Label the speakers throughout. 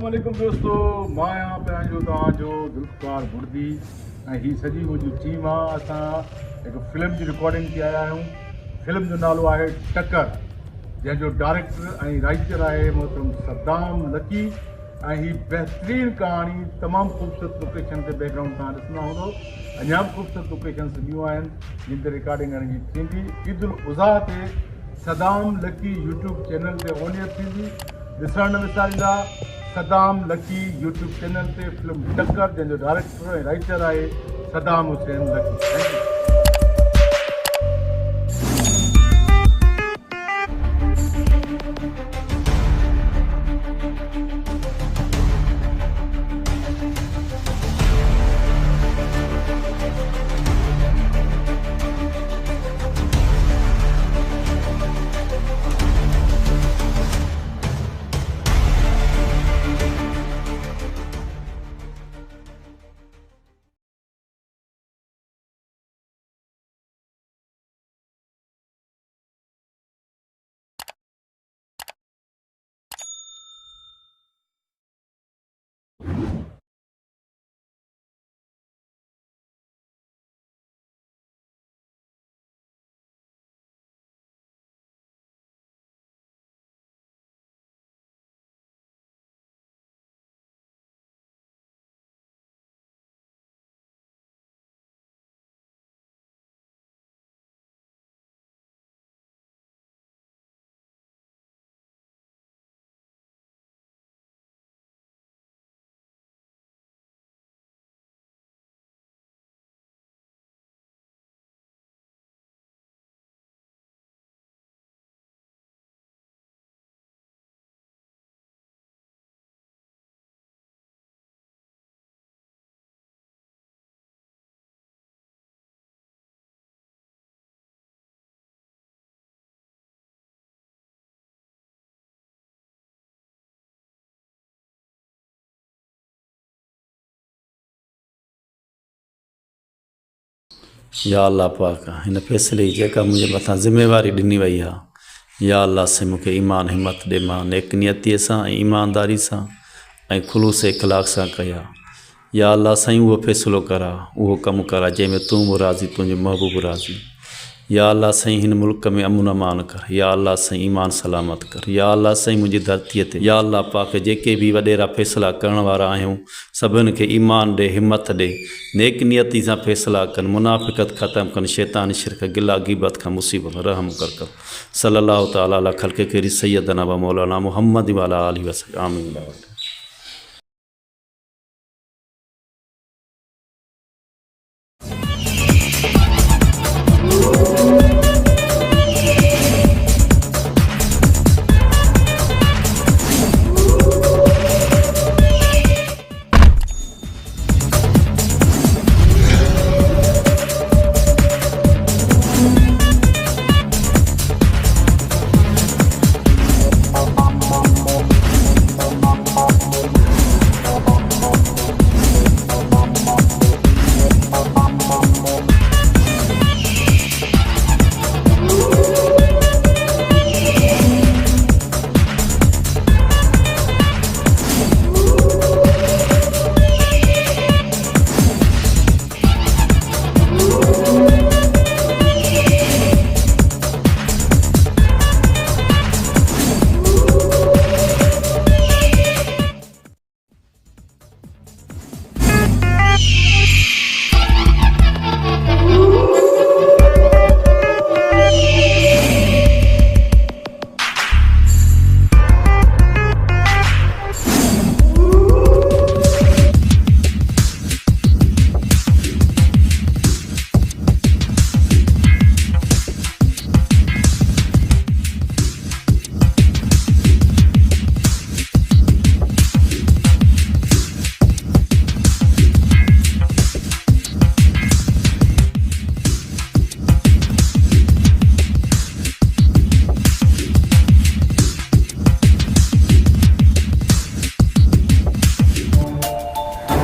Speaker 1: अस्सलामुअलैकुम दोस्तों, मां यहाँ पे आयो तव्हांजो ज़ुल्फ़कार बुर्दी ऐं ही सॼी मुंहिंजी टीम आहे। असां हिकु फिल्म जी रिकॉर्डिंग ते आया आहियूं। फिल्म जो नालो आहे टक्कर, जंहिंजो डायरेक्टर ऐं राइटर आहे मोहतरम सद्दाम लकी। ऐं ही बहितरीनु कहाणी, तमामु ख़ूबसूरत लोकेशन ते बैकग्राउंड तव्हां ॾिसंदा हूंदो। अञा बि ख़ूबसूरत लोकेशन्स ॿियूं आहिनि जिन ते रिकॉर्डिंग जी थींदी। ईद उल अज़हा ते सद्दाम लकी यूट्यूब चैनल ते ऑनियर थींदी। ॾिसणु न विसारींदा। सद्दाम लकी यूट्यूब चैनल ते फिल्म टक्कर, जंहिंजो डायरेक्टर ऐं राइटर आहे Saddam Hussain lucky. Thank U.
Speaker 2: या अल्लाह पाक इन फैसले जेका मुझे मथा जिम्मेवारी ॾिनी वई आहे, या अल्लाह से मूंखे ईमान हिम्मत ॾे, मां नेक नियतीअ सां ऐं ईमानदारी सां ऐं खुलूस इख़लाक़ सां कया। या अल्लाह साईं उहो फ़ैसिलो करा, उहो कमु करा जंहिंमें तूं बि राज़ी, तुंहिंजो महबूब राज़ी। या अल्लाह साईं हिन मुल्क में अमन अमान कर। या अल्लाह साईं ईमान सलामत कर। या अल्लाह साईं मुंहिंजी धरतीअ ते या अल्लाह पाक जेके बि वॾेरा फ़ैसिला करण वारा आहियूं सभिनि खे ईमान ॾे, हिम्मत ॾे, नेक नियती सां फ़ैसिला कनि, मुनाफ़िक़त ख़तमु कनि, शैतान शिरक गिला ग़ीबत खां मुसीबत रहम कर। सल्लल्लाहु तआला अला ख़ल्क़ि करी सैयदना व मौलाना मुहम्मद व अला आलिहि वसल्लम। आमीन।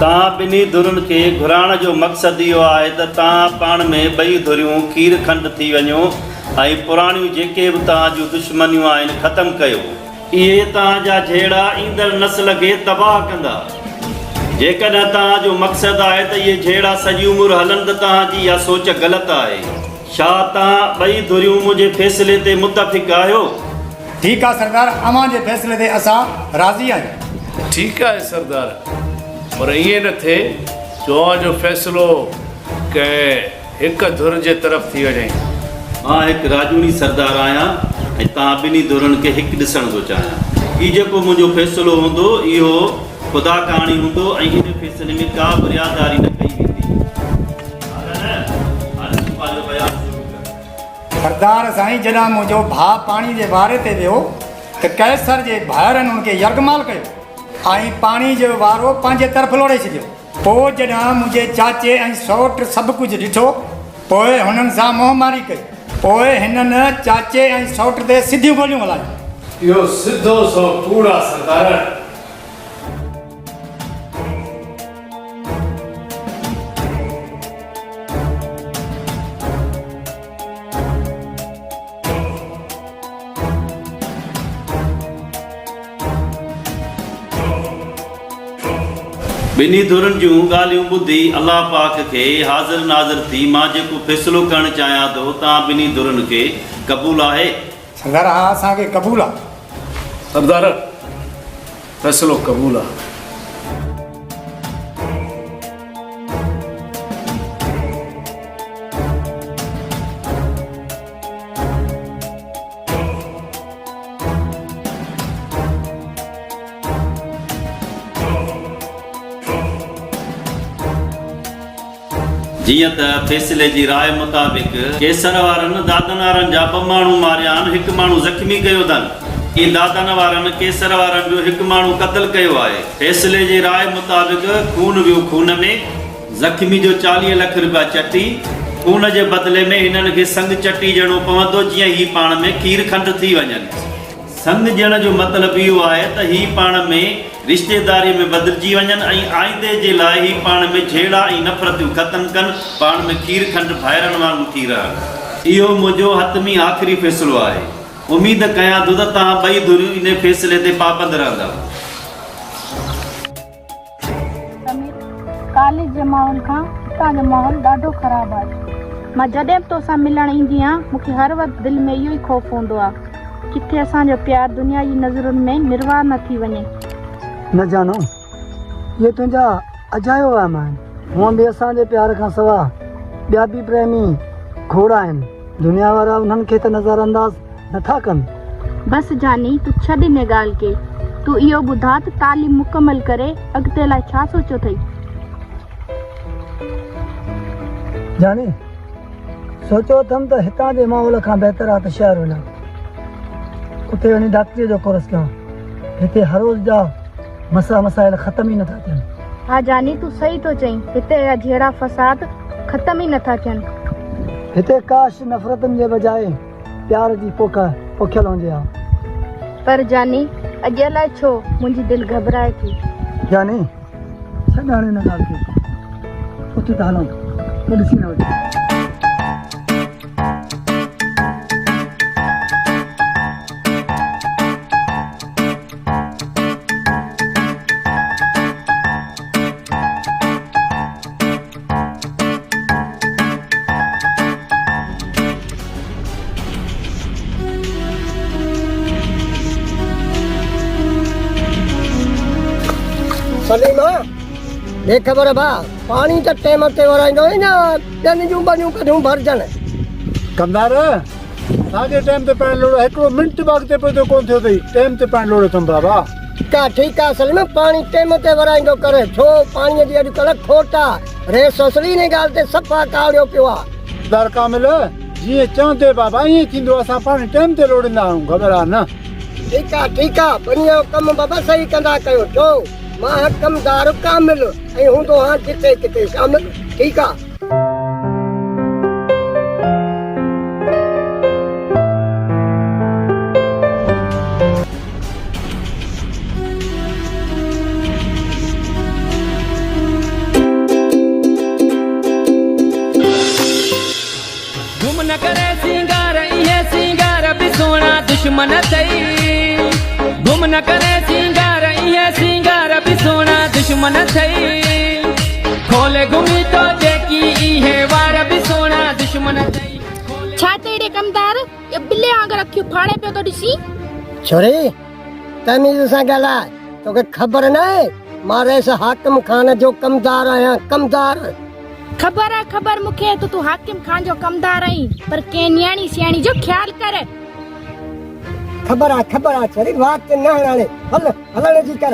Speaker 2: तव्हां ॿिन्ही धुरुनि खे घुराइण जो मक़सदु इहो आहे त तव्हां पाण में ॿई धुरियूं खीर खंड थी वञो ऐं पुराणियूं जेके बि तव्हां जूं दुश्मनियूं आहिनि ख़तमु कयो। इहे तव्हांजा झेड़ा ईंदड़ नस्ल खे तबाह कंदा। जेकॾहिं तव्हांजो मक़सदु आहे त इहे झेड़ा सॼी उमिरि हलनि त तव्हांजी इहा सोच ग़लति आहे। छा तव्हां ॿई धुरियूं मुंहिंजे फ़ैसिले ते मुतफ़िक़ आहियो?
Speaker 3: ठीक है सरदार, अवां जे फैसले ते असां राज़ी आहियूं।
Speaker 4: ठीक है सरदार, पर ये न थे जो जो फैसलो के एक धुर जे तरफ थी वञे।
Speaker 2: मां हिकु राजूनी सरदार आहियां ऐं तव्हां ॿिन्ही धुरनि खे हिकु ॾिसण थो चाहियां। हीउ जेको मुंहिंजो फ़ैसिलो हूंदो इहो ख़ुदा कहाणी हूंदो ऐं हिन फ़ैसिले में का बुनियादारी न कई वेंदी।
Speaker 3: सरदार साईं, जॾहिं मुंहिंजो भाउ पाणी जे वारे ते वियो त कैसर जे भाउरनि हुनखे यरगमाल कयो ऐं पाणी जो वारो पंहिंजे तरफ़ लोड़े छॾियो। पोइ जॾहिं मुंहिंजे चाचे ऐं सौट सभु कुझु ॾिठो, पोइ हुननि सां मोहमारी कई। पोइ हिननि चाचे ऐं सौट ते सिधियूं गोलियूं हलायूं।
Speaker 4: इहो सिधो सो कूड़ा सरदार।
Speaker 2: ॿिन्ही धुरनि जूं ॻाल्हियूं ॿुधी अलाह पाक खे हाज़िर नाज़िर थी मां जेको फ़ैसिलो करणु चाहियां थो तव्हां ॿिन्ही धुरनि खे क़बूल आहे?
Speaker 3: सरदार, हा असांखे क़बूल आहे।
Speaker 4: सरदार, फैसलो कबूल आहे।
Speaker 2: जीअं त फ़ैसिले जी राय मुताबिक़ केसर वारनि दादन वारनि जा 2 माण्हू मारिया आहिनि, हिकु माण्हू ज़ख़्मी कयो अथनि। इन दादन वारनि केसर वारनि जो हिकु माण्हू क़त्ल कयो आहे। फ़ैसिले जी राय मुताबिक़ खून वियो खून में, ज़ख़्मी जो 40 लख रुपया चटी। खून जे बदिले में हिननि खे संग चटी ॾियणो पवंदो जीअं ही पाण में खीर खंड थी वञनि। संग ॾियण जो मतिलबु इहो आहे त ही पाण में रिश्तेदारी में बदिलजी वञनि ऐं आईंदे जे लाइ ही पाण में झेड़ा ऐं नफ़रतियूं ख़तमु कनि, पाण में खीर खंड फाइरनि वांगुरु थी रहनि। इहो मुंहिंजो हतमी आख़िरी फ़ैसिलो आहे। उमेद कयां थो त तव्हां ॿई धुरियूं इन फ़ैसिले ते पाबंद रहंदा।
Speaker 5: कॉलेज जे माहौल खां हितां जो माहौल ॾाढो ख़राबु आहे। मां जॾहिं बि तोसां मिलणु ईंदी आहियां मूंखे हर वक़्तु दिलि में इहो ई ख़ौफ़ हूंदो आहे किथे असांजो प्यार दुनिया जी नज़रुनि में निर्वाह न थी वञे।
Speaker 6: न जानो, ये तुंहिंजा अजायो वहम आहिनि। हूअं बि असांजे प्यार खां सवाइ ॿिया बि प्रेमी खोड़ आहिनि। दुनिया वारा उन्हनि खे त नज़रअंदाज़ नथा कनि।
Speaker 5: बसि जानी, तूं छॾ हिन ॻाल्हि खे। तूं इहो ॿुधा त तालीम मुकमल करे अॻिते लाइ छा सोचियो अथई?
Speaker 6: जानी, सोचियो अथमि त हितां जे माहौल खां बहितर आहे त शहर वञा, उते वञी डॉक्टरी जो कोर्स कयां। हिते हर रोज़ जा मसाइल ख़तम ई नथा थियनि।
Speaker 5: हा जानी, तूं सही थो चईं। हिते जा जहिड़ा फ़साद ख़तम ई नथा थियनि।
Speaker 6: हिते काश नफ़रतनि जे बजाए प्यार जी पोखियल हुजे हा।
Speaker 5: पर जानी, अॼु लाइ छो मुंहिंजी दिलि घबराए थी।
Speaker 6: जानी, छॾ हाणे हिन ॻाल्हि खे। उते त हलूं, तूं ॾिसी न वञे।
Speaker 7: सलीमा, देख ख़बर भा पानी त टाइम ते वराईंदो न, ॿियनि जूं बनियूं कढूं भरजनि।
Speaker 3: कमदार, असांजे टाइम ते पाणी लोड़ो हिकिड़ो मिंट बि अॻिते पियो कोन थियो अथई। टाइम ते पाणी लोड़ो अथमि बाबा।
Speaker 7: ठीकु आहे सलीमा, पाणी टाइम ते वराईंदो करे। छो पाणीअ जी अॼुकल्ह खोट आहे। रे सोसली ने ॻाल्हि ते सफ़ा कावड़ियो पियो आहे।
Speaker 3: सरदार कामिल, जीअं चवंदे बाबा ईअं थींदो। असां पाणी टाइम ते लोड़ींदा आहियूं, ख़बर आहे न?
Speaker 7: ठीकु आहे, ठीकु आहे। बनिया कमु बाबा सही कंदा कयो। छो मां कमदार कामिल ऐं हूंदो हा किथे किथे शामिल। ठीकु आहे।
Speaker 8: घुम न करे सिंगार, इहे सिंगार बि सोना दुश्मन अथई। गुम न करे सिंगार इहे सिंगार बि सोना दुश्मन थई खोले घुमी तो जेकी इहे वार बि सोना दुश्मन थई
Speaker 5: छा तेरे कमदार ये बिल्ले आंगर रखियो फाड़े पे तो दिसी
Speaker 7: छोरी तमीज़ सां ॻाल्हाए तोखे ख़बर न आहे मारे इस हाकिम खान जो कमदार आहियां कमदार
Speaker 5: खबर मुखे तो तू हाकिम खान जो कमदार आई पर के न्याणी सियाणी जो ख्याल कर
Speaker 7: ख़बर आहे छोरी बात न हलाने हलण जी कर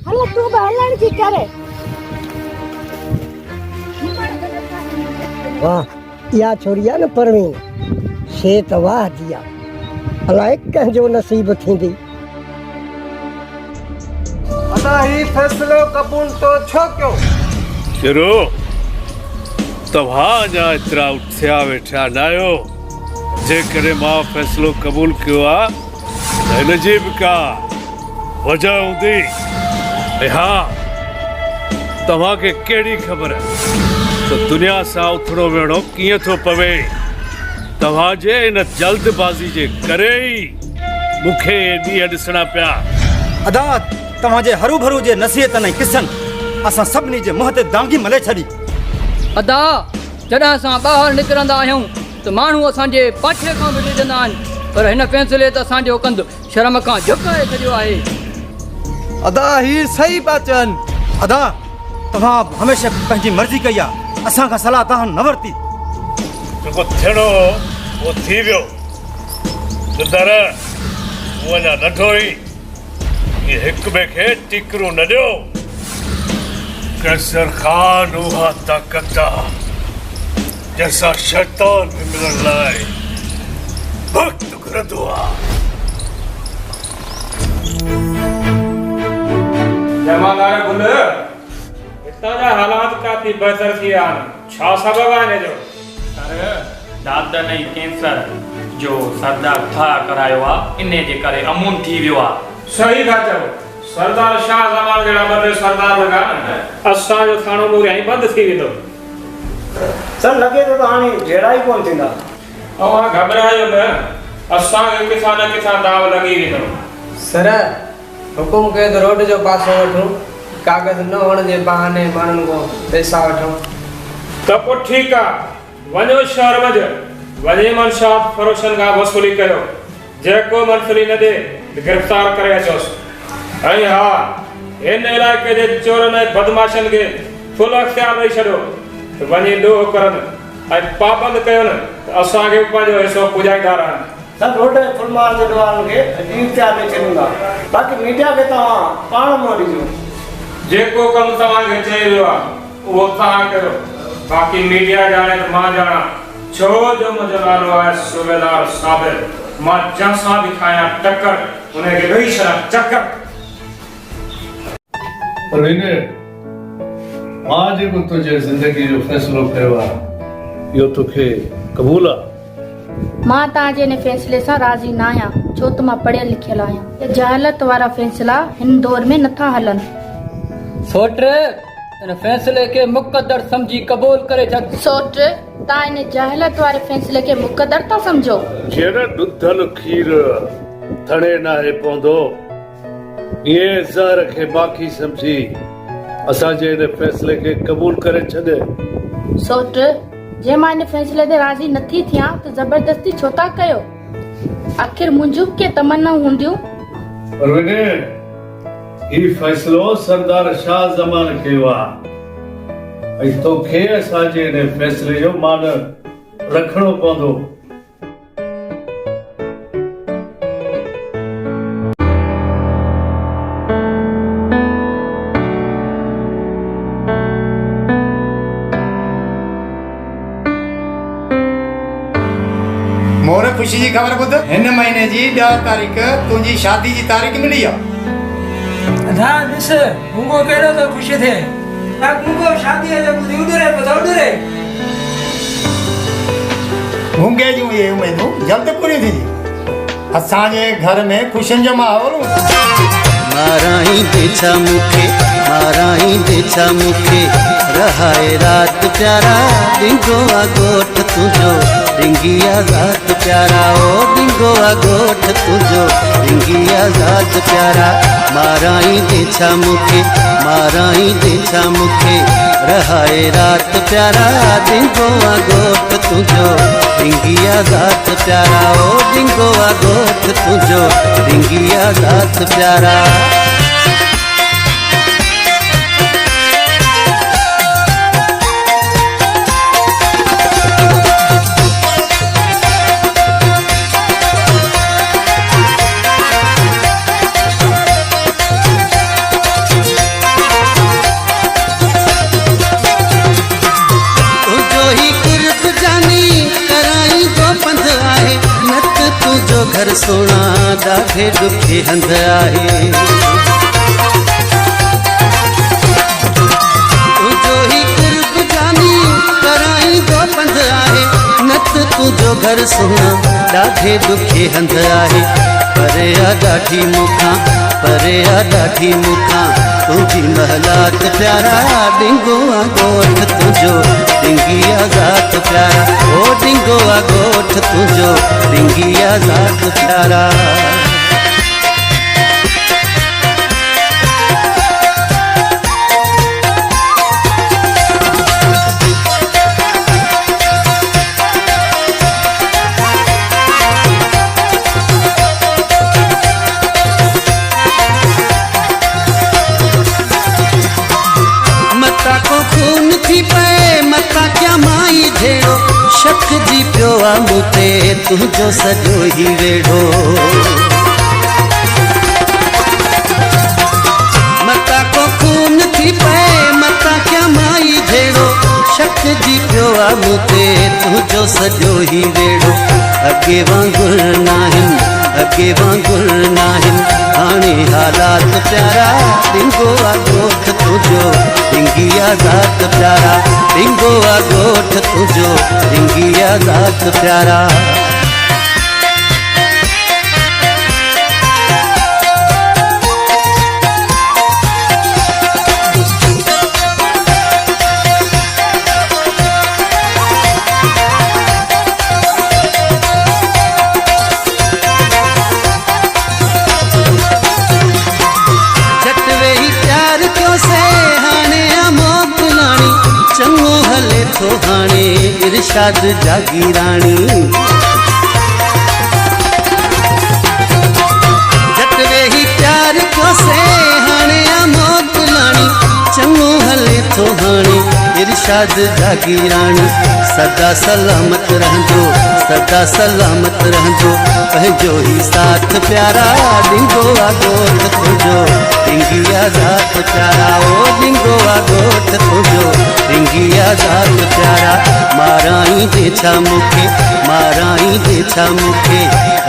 Speaker 5: हलो तू भी हलण जी करे
Speaker 7: वाह इहा छोरी आहे न परवीन शे त वाह जी आहे अलाए कंहिंजो नसीब थींदी
Speaker 9: अदा ही फैसलो कबूल तो छो क्यों
Speaker 4: चिरो तव्हां अञा एतिरा उथिया वेठा न आहियो जेकॾहिं मां फ़ैसिलो क़बूल कयो आहे त हिन जी बि का वजह हूंदी ऐं हा तव्हांखे कहिड़ी ख़बर त दुनिया सां उथणो वेहणो कीअं थो पवे तव्हांजे इन जल्दबाज़ी जे करे ई मूंखे ॾींहं ॾिसणा पिया
Speaker 3: अदा तव्हांजे हरू भरू जे नसीहतनि ऐं किसनि असां सभिनी जे मुंहं ते दांगी मले छॾी
Speaker 10: अदा जॾहिं असां ॿाहिरि निकिरंदा आहियूं त माण्हू असांजे पाछे खां बि ॾिसंदा आहिनि पर हिन फ़ैसिले त असांजो कंधु शर्म खां झुकाए छॾियो आहे
Speaker 9: अदा ही सही पिया चवनि
Speaker 3: अदा तव्हां हमेशह पंहिंजी मर्ज़ी कई आहे असां खां सलाह तव्हां न वरिती
Speaker 4: जेको थियणो उहो थी वियो सुंदर उहो अञा नंढो ई इहे हिक ॿिए खे टिकरूं न ॾियो कैसर ख़ान उहा ताक़त आहे जंहिंसां शैतान खे मिलण लाइ वक़्तु घुरंदो आहे
Speaker 11: जमादार गुल हितां जा हालात काफ़ी बहितर थी विया आहिनि छा सबबु आहे हिन जो
Speaker 12: दादन ऐं कैंसर जो सरदार ठाह करायो आहे इन जे करे अमून थी वियो आहे
Speaker 11: सही था चओ सरदार शाह ज़मान जहिड़ा ॿ सरदार लॻा असांजो थाणो मोरियां ई बंदि थी वेंदो
Speaker 9: सर लॻे थो त हाणे जहिड़ा ई कोन थींदा
Speaker 11: अवां घबरायो न असांखे किथां न किथां दाव लॻी वेंदो
Speaker 13: सर हुकुम कयो त रोड जो पासो वठूं कागज़ न हुअण जे बहाने माण्हुनि खां पैसा वठूं
Speaker 11: त पोइ ठीकु आहे वञो शहर मंझि वञी मनशात फरोशन खां वसूली कयो जेको मंथली न ॾे गिरफ़्तार करे अचोसि ऐं हा हिन इलाइक़े जे चोरनि ऐं बदमाशनि खे फुल अख़्तियार ॾेई छॾियो त वञी ॾोह करनि ऐं पाबंद कयो न त असांखे पंहिंजो हिसो पुॼाईंदा रहनि
Speaker 9: सर रोड फुलमार जे ॾोहनि खे इख़्तियार ॾेई छॾींदा बाक़ी मीडिया खे तव्हां पाण मोड़ीजो
Speaker 11: जेको कमु तव्हांखे चई वियो आहे उहो तव्हां कयो बाक़ी मीडिया ॼाणे त मां ॼाणा छो जो मुंहिंजो नालो आहे सूबेदार साबिर मां जंहिंसां बि खायां टक्कर हुनखे ॾेई छॾां चक्कर
Speaker 4: परवीन मां जेको तुंहिंजे ज़िंदगी जो फ़ैसिलो कयो आहे इहो तोखे क़बूल आहे
Speaker 5: मां तव्हांजे हिन फ़ैसिले सां राज़ी न आहियां छो त मां पढ़ियल लिखियल आहियां ये जहालत वारा फ़ैसिला हिन दौर में नथा हलनि
Speaker 10: सोट इन फ़ैसिले खे मुक़दर समझी क़बूल करे छॾ
Speaker 5: सोट तव्हां हिन जहालत वारे फ़ैसिले खे मुक़दर था सम्झो
Speaker 4: जहिड़ा ॾुधल खीर थणे नाहे पवंदो ईअं ज़हर खे बाक़ी सम्झी असांजे हिन फ़ैसिले खे क़बूल करे छॾे
Speaker 5: सोट जे मां हिन फ़ैसिले ते राज़ी नथी थियां त ज़बरदस्ती छो था कयो आख़िर मुंहिंजूं के तमन्ना हूंदियूं
Speaker 4: परवीन ही फ़ैसिलो सरदार शाह ज़मान कयो आहे ऐं तोखे असांजे हिन फ़ैसिले जो मान रखणो पवंदो
Speaker 3: मोर ख़ुशी जी ख़बर ॿुध हिन महीने जी 10 तारीख़ तुंहिंजी शादी जी तारीख़ मिली आहे
Speaker 13: अदा ॾिस मूंगो कहिड़ो थो ख़ुशि थिए मूंगो शादीअ जो ॿुधी उॾरे पियो उॾरे
Speaker 3: मूंगे जूं इहे उमेदूं जल्द पूरी थींदी असांजे घर में ख़ुशियुनि जो माहौल
Speaker 14: माराई बेचा मुखे रहाए रात प्यारा ॾींदो आ गोठ तुंहिंजो रिंगी आजाद प्यारा ओ डिंगोआ गोठ तुझो रिंगी आजाद प्यारा माराई देछा मुखे रहाए रात प्यारा डिंगोआ गोठ तुझो रिंगी आजाद प्यारा ओ डिंगोआ गोठ तुझो रिंगी आजाद प्यारा। घर सोना ॾाढे ॾुखे हंध आहे तुंहिंजो ही कुर्ब जानी कराईंदो पंध आहे नत तुंहिंजो घर सोना ॾाढे ॾुखे हंध आहे परे आ ॾाढी मुखां तुंहिंजी महलात प्यारा डिंगो आ गोठ तुंहिंजो डिंगी आजाद प्यारा ओ डिंगो आ गोठ तुंहिंजो डिंगी आजाद प्यारा। शक जी पियो आ मूंते तुंहिंजो सॼो ही वेढ़ो मता को खून थी पए मता क्या माई झेड़ो शक जी पियो आ मूंते तुंहिंजो सॼो ही वेढ़ो अॻे वांगुर नाहिन हाणे हालात प्यारा डिंगो आ गोठ तुंहिंजो डिंगी आजाद प्यारा डिंगो आ गोठ तुंहिंजो डिंगी आजाद प्यारा। चङो हले थो हाणे इरशाद जागी राणी जट वेही प्यार क्यों से हाणे आमोद लाणी चङो हले थो हाणे इरशाद जागी राणी सदा सलामत रहंदो पंहिंजो ही साथ प्यारा डिंगो आ गोठ तुंहिंजो डिंगी आजाद प्यारा ओ डिंगो आ गोठ तुंहिंजो डिंगी आजाद प्यारा माराई देछा मुखे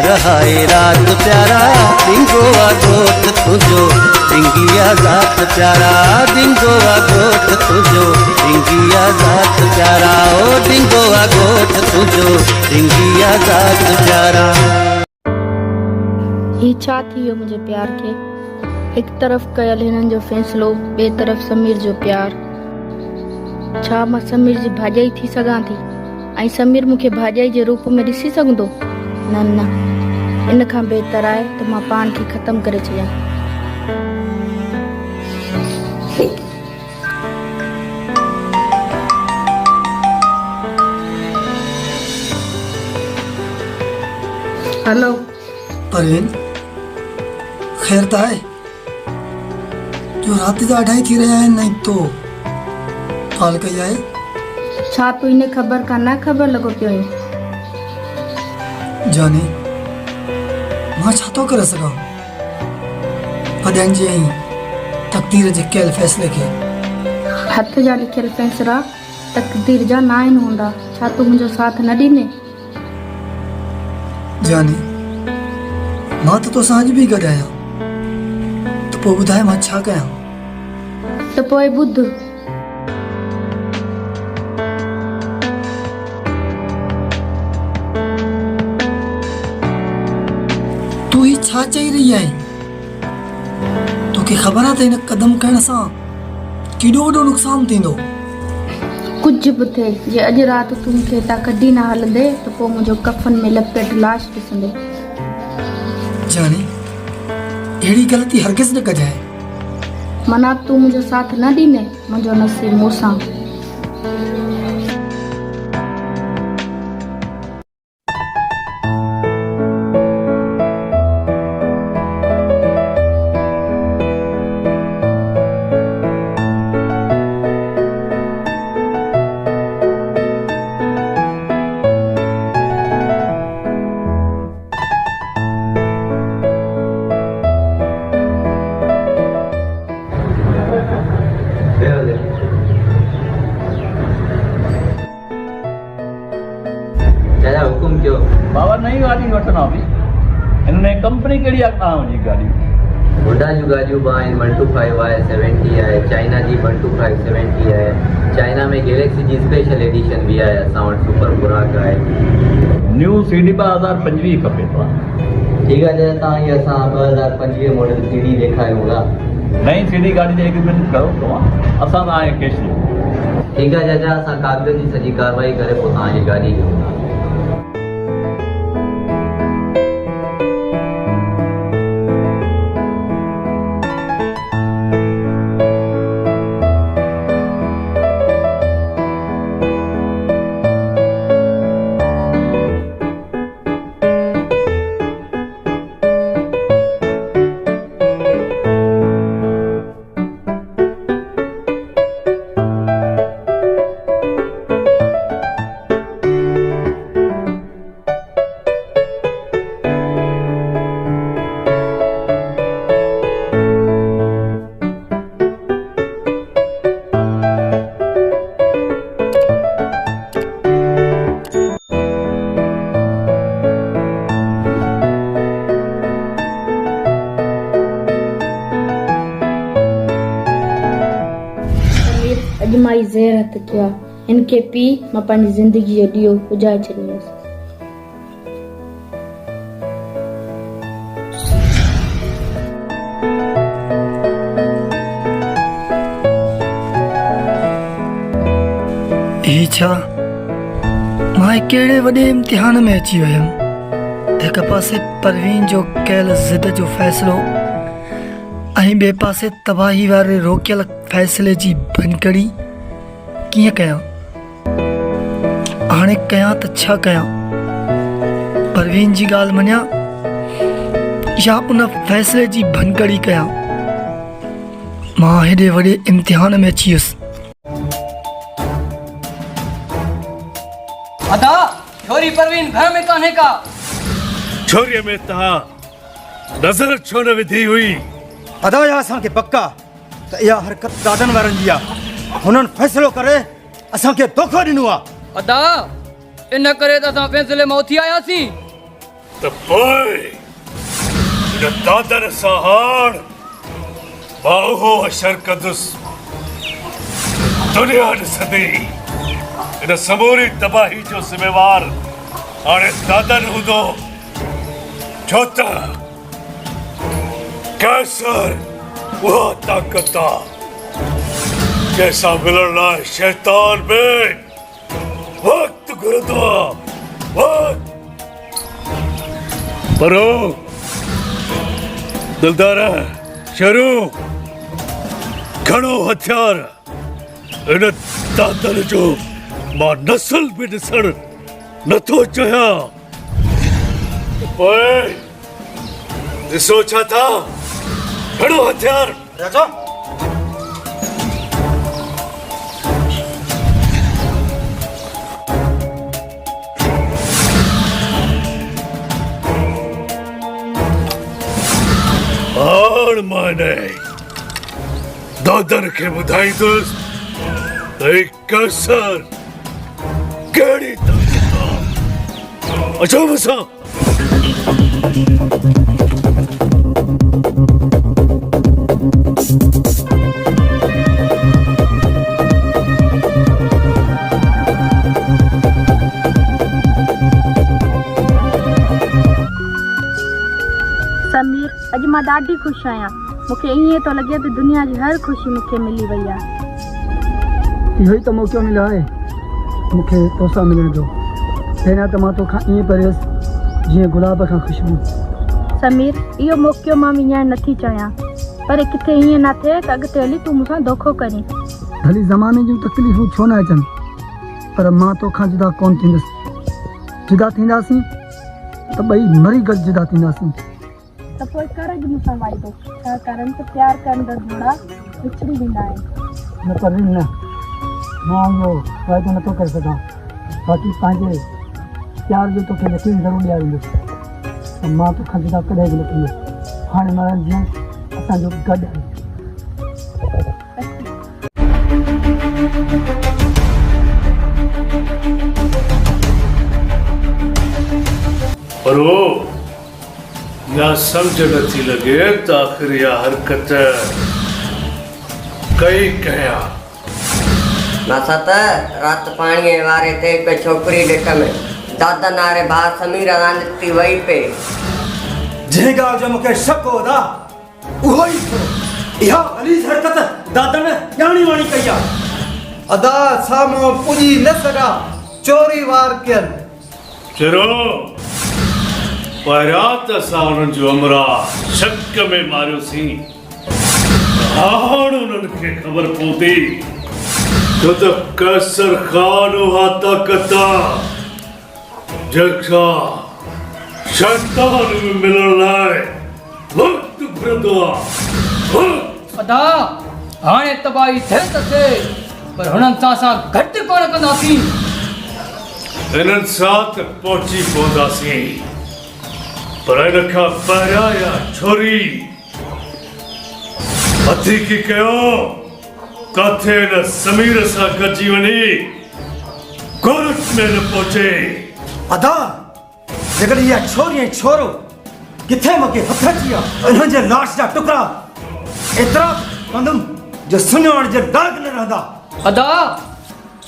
Speaker 14: रहाए रात प्यारा डिंगो आ गोठ तुंहिंजो डिंगी आजाद प्यारा डिंगो आ गोठ तुंहिंजो डिंगी आजाद प्यारा ओ डिंगो आ गोठ तुंहिंजो डिंगी आजाद प्यारा।
Speaker 5: ही छा थी वियो मुंहिंजे प्यार खे हिकु तरफ़ कयल हिननि जो फ़ैसिलो ॿिए तरफ़ समीर जो प्यार छा मां समीर जी भाॼाई थी सघां थी ऐं समीर मूंखे भाॼाई जे रूप में ॾिसी सघंदो न इन खां बहितर आहे त मां पाण खे ख़तमु करे छॾियां। हेलो
Speaker 6: परवीन खैर त आहे जो रात जा 2:30 थी रहिया आहिनि ऐं तो कॉल कई आहे
Speaker 5: छा तूं इन ख़बर खां न ख़बर लॻो पियो आहीं
Speaker 6: जानी मां छा थो करे सघां पदनि जे ऐं तक़दीर जे कयल फ़ैसिले खे
Speaker 5: हथ जा लिखियल फ़ैसिला तक़दीर जा न आहिनि हूंदा छा तूं मुंहिंजो साथ न ॾींदे
Speaker 6: जानी मां त तोसां अॼु बि गॾु आहियां त पोइ ॿुधाए मां छा कयां
Speaker 5: त पोइ ॿुध
Speaker 6: तूं ही छा चई रही आहीं तोखे ख़बर आहे त हिन क़दम करण सां केॾो वॾो नुक़सानु थींदो
Speaker 5: कुछ बि थिए जे अॼु राति तूं मूंखे हितां कढी न हलंदे त पोइ मुंहिंजो कफन में लपेट लाश ॾिसंदे।
Speaker 6: जानी अहिड़ी ग़लती हरगिज़ न कजाए।
Speaker 5: माना तूं मुंहिंजो साथ न ॾींदे मुंहिंजो नसीब मूंसां।
Speaker 2: हुकुम कयो बाबा नई गाड़ी वठना भी इनमें कंपनी केड़ी आखना जी गाड़ी होंडा जी गाड़ियों बाइन 125 है 70 है चाइना जी 125 70 है चाइना में गैलेक्सी जी स्पेशल एडिशन भी है असां वटि सुपर बुराक है न्यू सीडी 2025 खपे तो ठीक है जे ता ये असां 2025 मॉडल सीडी देखायूंगा नई सीडी गाड़ी जे एग्रीमेंट करो तो असां ना कैश ठीक है चाचा असां कागज जी सजी कार्रवाई करे पो ता ये गाड़ी ॾियूंगा।
Speaker 5: अॼु मां ई ज़हर हथ कयो आहे हिनखे पी मां पंहिंजी ज़िंदगी जो ॾीओ बुझाए छॾींदुसि।
Speaker 6: ही छा मां कहिड़े वॾे इम्तिहान में अची वियुमि। हिक पासे परवीन जो कयल ज़िद जो फ़ैसिलो ऐं ॿिए पासे तबाही वारे रोकियल फ़ैसिले जी भनकड़ी कीअं कयां हाणे कयां त छा कयां परवीन जी ॻाल्हि मञियां या उन फ़ैसिले जी भनकड़ी कयां। मां हेॾे वॾे इम्तिहान में अची वियुसि।
Speaker 10: अदा छोरी परवीन घर में कान्हे का
Speaker 4: छोरीअ में तव्हां नज़र छो न विधी हुई
Speaker 3: अदा या असांखे पक्का त इहा हरकत ॾाढनि वारनि जी आहे हुननि फ़ैसिलो करे असांखे धोखो ॾिनो आहे।
Speaker 10: अदा इन करे त असां फ़ैसिले में उथी आयासीं
Speaker 4: त पोइ इन दादर सां हाण मां उहो अशर कंदुसि दुनिया ॾिसंदी इन समूरी तबाही जो ज़िम्मेवार हाणे दादर हूंदो छो त कैसर उहा ताक़त आहे जंहिंसां मिलण लाइ शैतान में वक़्तु घुरंदो आहे परो दिलदार शरू घणो हथियार इन दादर जो मां नस्ल बि ॾिसण नथो चाहियां पोइ ॾिसो छा था घणो हथियार
Speaker 3: राजा
Speaker 4: हाण माने दादर खे ॿुधाईंदुसि त कैसर कहिड़ी ताक़त आहे। अचो मूंसां
Speaker 5: समीर अॼु मां ॾाढी ख़ुशि आहियां मूंखे ईअं थो लॻे त दुनिया जी हर ख़ुशी मूंखे मिली वई आहे।
Speaker 6: इहो ई त मौक़ो मिलियो आहे मूंखे तोसां मिलण जो। पहिरियां त मां तोखां ईअं परियसि जीअं गुलाब खां ख़ुशबू।
Speaker 5: समीर, इहो मौक़ो मां विञाइण नथी चाहियां, पर किथे ईअं न थिए त अॻिते हली तूं मूंसां धोखो करीं।
Speaker 6: भली ज़माने जूं तकलीफ़ूं छो न अचनि, पर मां तोखां जुदा कोन थींदुसि। जुदा थींदासीं त ॿई मरी गॾु जुदा थींदासीं।
Speaker 5: त पोइ कर अॼु मूंसां वाइदो, छाकाणि त प्यार कंदड़ जोड़ा विछड़ी वेंदा आहिनि।
Speaker 6: न पर न, मां इहो वाइदो नथो करे सघां। बाक़ी पंहिंजे प्यार जो तोखे यकीन ज़रूरु ॾियारींदुसि त मां तोखां जुदा कॾहिं बि न थींदुसि। हाणे मरण जीअं असांजो गॾु आहे।
Speaker 4: पर वो या समझ नथी लगे त आखिर या हरकत कई कया।
Speaker 7: मासा त रात पाणी वारे ते हिकु छोकिरी ॾिठमि, दादा नारे भाउ समीर सां निकिती वई पे।
Speaker 3: जंहिं ॻाल्हि जो मूंखे शक हो दा, उहो ई थियो। इहा ग़लीज़ हरकत दादा ने ॼाणी वाणी कई आहे।
Speaker 15: अदा साम्हूं पुॼी न सघा, चोरी वार कयनि।
Speaker 4: चलो पहिरियां त असां उन्हनि जो अमरा शक में मारियोसीं, हाणे उन्हनि खे ख़बर पवंदी छो त कैसर ख़ान उहा ताक़त जंहिंखां शैतान में मिलण लाइ वक़्तु घुरंदो आहे।
Speaker 10: अदा हाणे तबाही थिए त थिए, पर हुननि सां असां घटि कोन कंदासीं।
Speaker 4: हिननि सां त पहुची पवंदासीं, पर हिन खां पहिरियां या छोरी हथीकी कयो काथे न समीर सां गॾिजी वञी कोर्ट में न पहुचे।
Speaker 3: अदा जेकॾहिं इहा छोरी ऐं छोरो किथे मूंखे हथ अची विया, इन्हनि जे लाश जा टुकड़ा एतिरा कंदुमि जो सुञाण जे दाग न रहंदा।
Speaker 10: अदा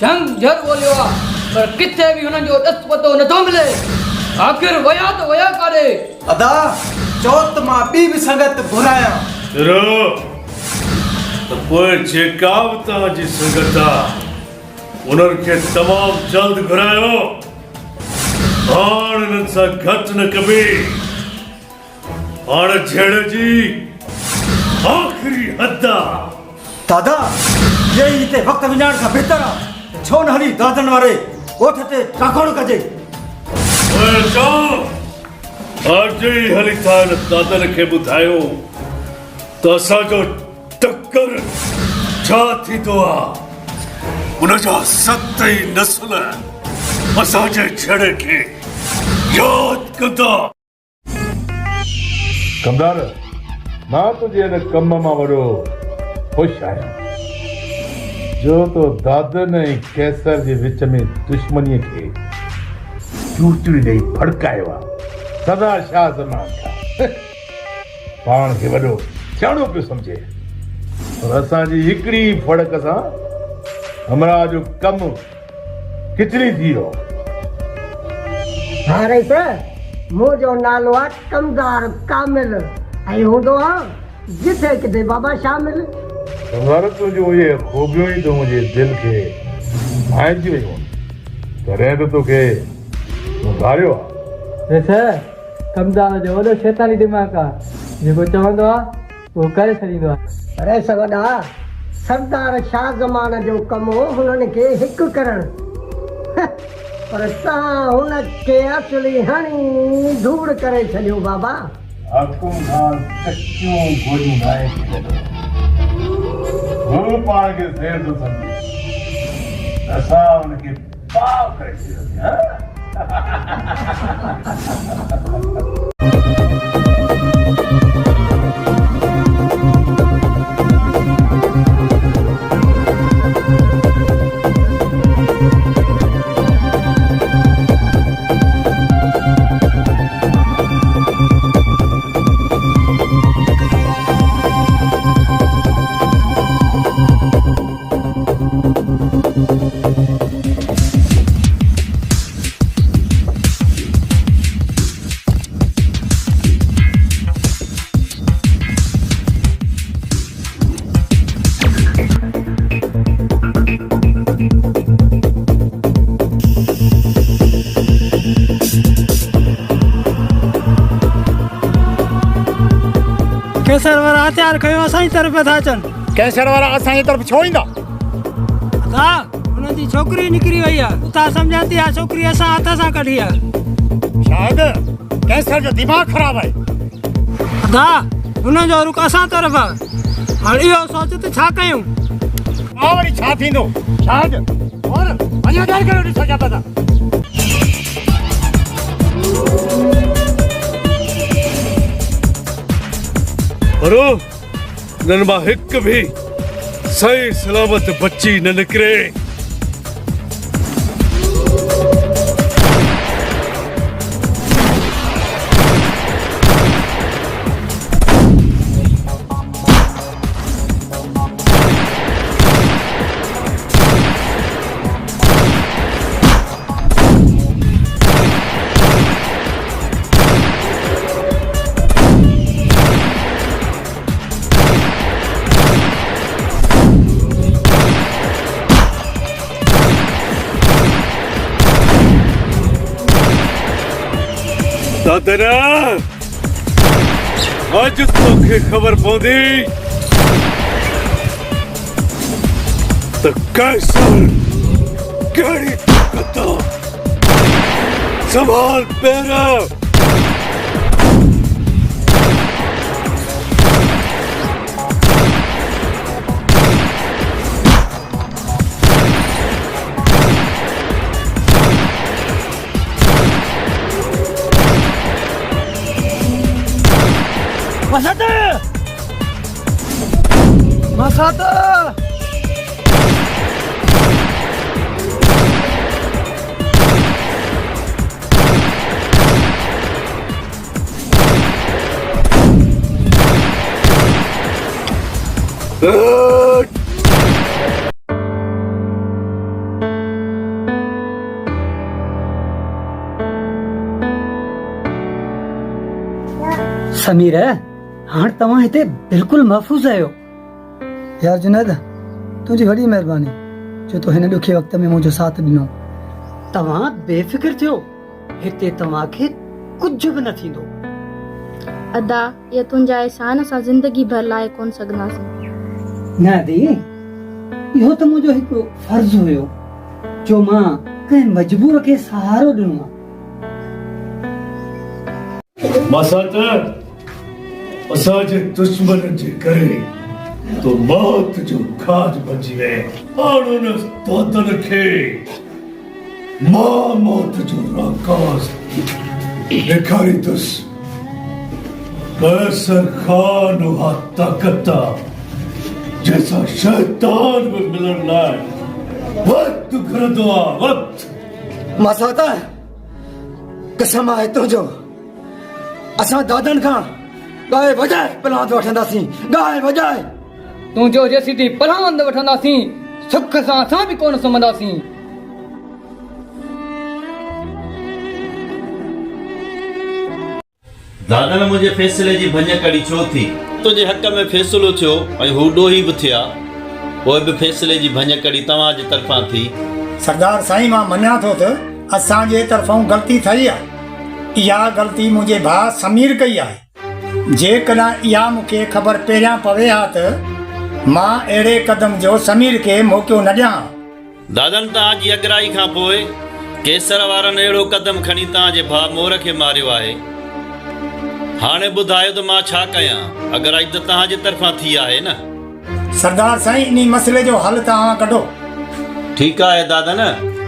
Speaker 10: जंग जर ॻोल्हियो आहे, पर किथे बि हुननि जो ॾस पतो नथो मिले। आख़िर वया त वया काॾे?
Speaker 15: अदा चओ त मां ॿी बि संगत घुरायां।
Speaker 4: त पोइ जेका बि तव्हांजी संगत आहे उन्हनि खे तमामु जल्द घुरायो। हाणे हिननि सां घटि न कबी। हाणे झेड़ जी आख़िरी हद आहे।
Speaker 3: दादा ये हिते वक़्तु विञाइण खां बहितर आहे छो न हली दादन वारे ॻोठ ते टाकोड़ कजे।
Speaker 4: अॼु ई हली था दादन खे ॿुधायो त असांजो टकर छा थींदो आहे। उनजा 7 नस्ल असांजे छेड़े खे यादि कंदा।
Speaker 1: कमदार, मां तुंहिंजे हिन कम मां वॾो ख़ुशि आहियां जो तो दादन ऐं कैसर जे विच में दुश्मनीअ खे चूचड़ी ॾेई भड़कायो आहे। सदा शाह ज़मान खां पाण खे वॾो सियाणो पियो सम्झे, पर असांजी हिकिड़ी फड़क सां हमरा जो कमु किचड़ी थी वियो।
Speaker 7: हाणे त मुंहिंजो नालो आहे कमदार कामिल ऐं हूंदो आहे जिथे किथे बाबा शामिल।
Speaker 1: कमदार, तुंहिंजो इहे खूबियूं ई तो मुंहिंजे दिलि खे भाइजी वियूं आहिनि, तॾहिं त तोखे उधारियो आहे।
Speaker 13: ॾिस कमदार जो वॾो शैतानी दिमाग़ आहे, जेको चवंदो आहे उहो करे छॾींदो आहे।
Speaker 7: अरे सवॾा, सरदार शाह ज़मान जो कमु हो हुननि खे हिकु करणु, पर तव्हां हुनखे असली हणी धूड़ करे छॾियो बाबा।
Speaker 1: आखूं खां कचियूं गोलियूं ठाहे हू पाण खे ज़ेर थो सम्झे, असां हुनखे पाव करे
Speaker 6: कैसर वारा हथियार खयो असांजी तरफ़ था अचनि।
Speaker 3: कैसर वारा असांजी तरफ़ छो ईंदा?
Speaker 6: अदा हुननि जी छोकिरी निकिरी वई आहे, उतां सम्झां थी आ छोकिरी असां हथ सां कढी आहे।
Speaker 3: शायदि कैसर जो दिमाग़ ख़राबु आहे।
Speaker 6: अदा हुननि जो रुख असां तरफ़ आहे। हाणे इहो सोच त छा कयूं?
Speaker 3: हा वरी छा थींदो? शायदि और वञो ॾेई करे ॾिसो छा पता।
Speaker 4: अरो नन मां हिक भी सही सलामत बच्ची न निकिरे। दादरा आज तोखे खबर पौंदी तो कैसर कड़ी कता संभाल पैरा।
Speaker 6: Masada!
Speaker 3: समीर हाँ तव्हां हिते बिल्कुल महफूज़ आहियो।
Speaker 6: यार जुनैद तुझी वॾी महिरबानी जो तो हिन ॾुखे वक़्त में मुंहिंजो साथ ॾिनो।
Speaker 3: तव्हां बेफ़िक्र थियो, हिते तव्हांखे कुझु बि न थींदो।
Speaker 5: अदा ये तुंहिंजा एहसान असां ज़िंदगी भर लाइ कोन सघंदासीं।
Speaker 3: न दी इहो त मुंहिंजो हिकु फर्ज़ हुयो जो मां कंहिं मजबूर खे सहारो ॾिनो आहे।
Speaker 4: मसात असांजे दुश्मन जे करे तो मौत जो खाज बची वे और उन तोतन खे मां मौत जो राकास ॾेखारी तुस। कैसर खान उहा ताक़त जैसा शैतान में मिलण लाइ वक़्तु घुरंदो आहे। वक़्तु
Speaker 6: मसाता कसम आहे तुंहिंजो असां दादनि खां गाए वजाए पलांद वठंदासीं। गाए वजाए
Speaker 10: तुंहिंजो जेसीं पलांद वठंदासीं सुख सां असां बि कोन सुम्हंदासीं।
Speaker 2: दादा ने मुझे फैसले जी भंज कड़ी छो थी? तुझे हक में फैसलो थियो ऐं हू ॾोही बि थिया, उहे बि फैसले जी भंज कड़ी तव्हांजे तरफ़ां थी।
Speaker 3: सरदार साईं मां मञा थो त असांजे तरफ़ां ग़लती थी आहे। इहा ग़लती मुंहिंजे भाउ समीर कई आहे। जेकॾहिं इहा मूंखे ख़बर पहिरियां पवे हा त मां अहिड़े क़दम जो समीर खे मौक़ो न ॾियां।
Speaker 2: दादन तव्हांजी अगराई खां पोइ केसर वारनि अहिड़ो क़दम खणी तव्हांजे भाउ मोर खे मारियो आहे। हाणे ॿुधायो त मां छा कयां? अगराई त तव्हांजे तरफ़ां थी आहे न।
Speaker 3: सरदार साईं इन मसइले जो हल तव्हां कढो।
Speaker 2: ठीकु आहे दादन,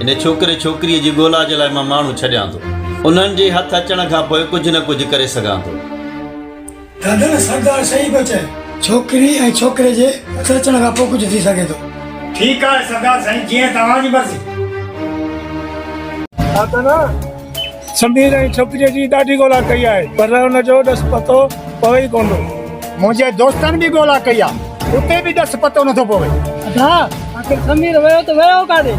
Speaker 2: इन छोकिरे छोकिरीअ जी ॻोल्हा जे लाइ मां माण्हू छॾियां थो। उन्हनि जे हथ अचण खां पोइ कुझु न कुझु करे सघां थो।
Speaker 6: दादा सरदार सही पियो चए, छोकिरी ऐं छोकिरे जे हथ अचण खां पोइ कुझु थी सघे थो।
Speaker 3: ठीकु आहे सरदार साईं, जीअं तव्हांजी मर्ज़ी।
Speaker 1: समीर ऐं छोकिरीअ जी ॾाढी ॻोल्हा कई आहे पर हुनजो ॾस पतो पवे ई कोन।
Speaker 3: मुंहिंजे दोस्तनि बि ॻोल्हा कई आहे, उते बि ॾस पतो नथो पवे।
Speaker 6: आखिर समीर वियो त वियो काॾे?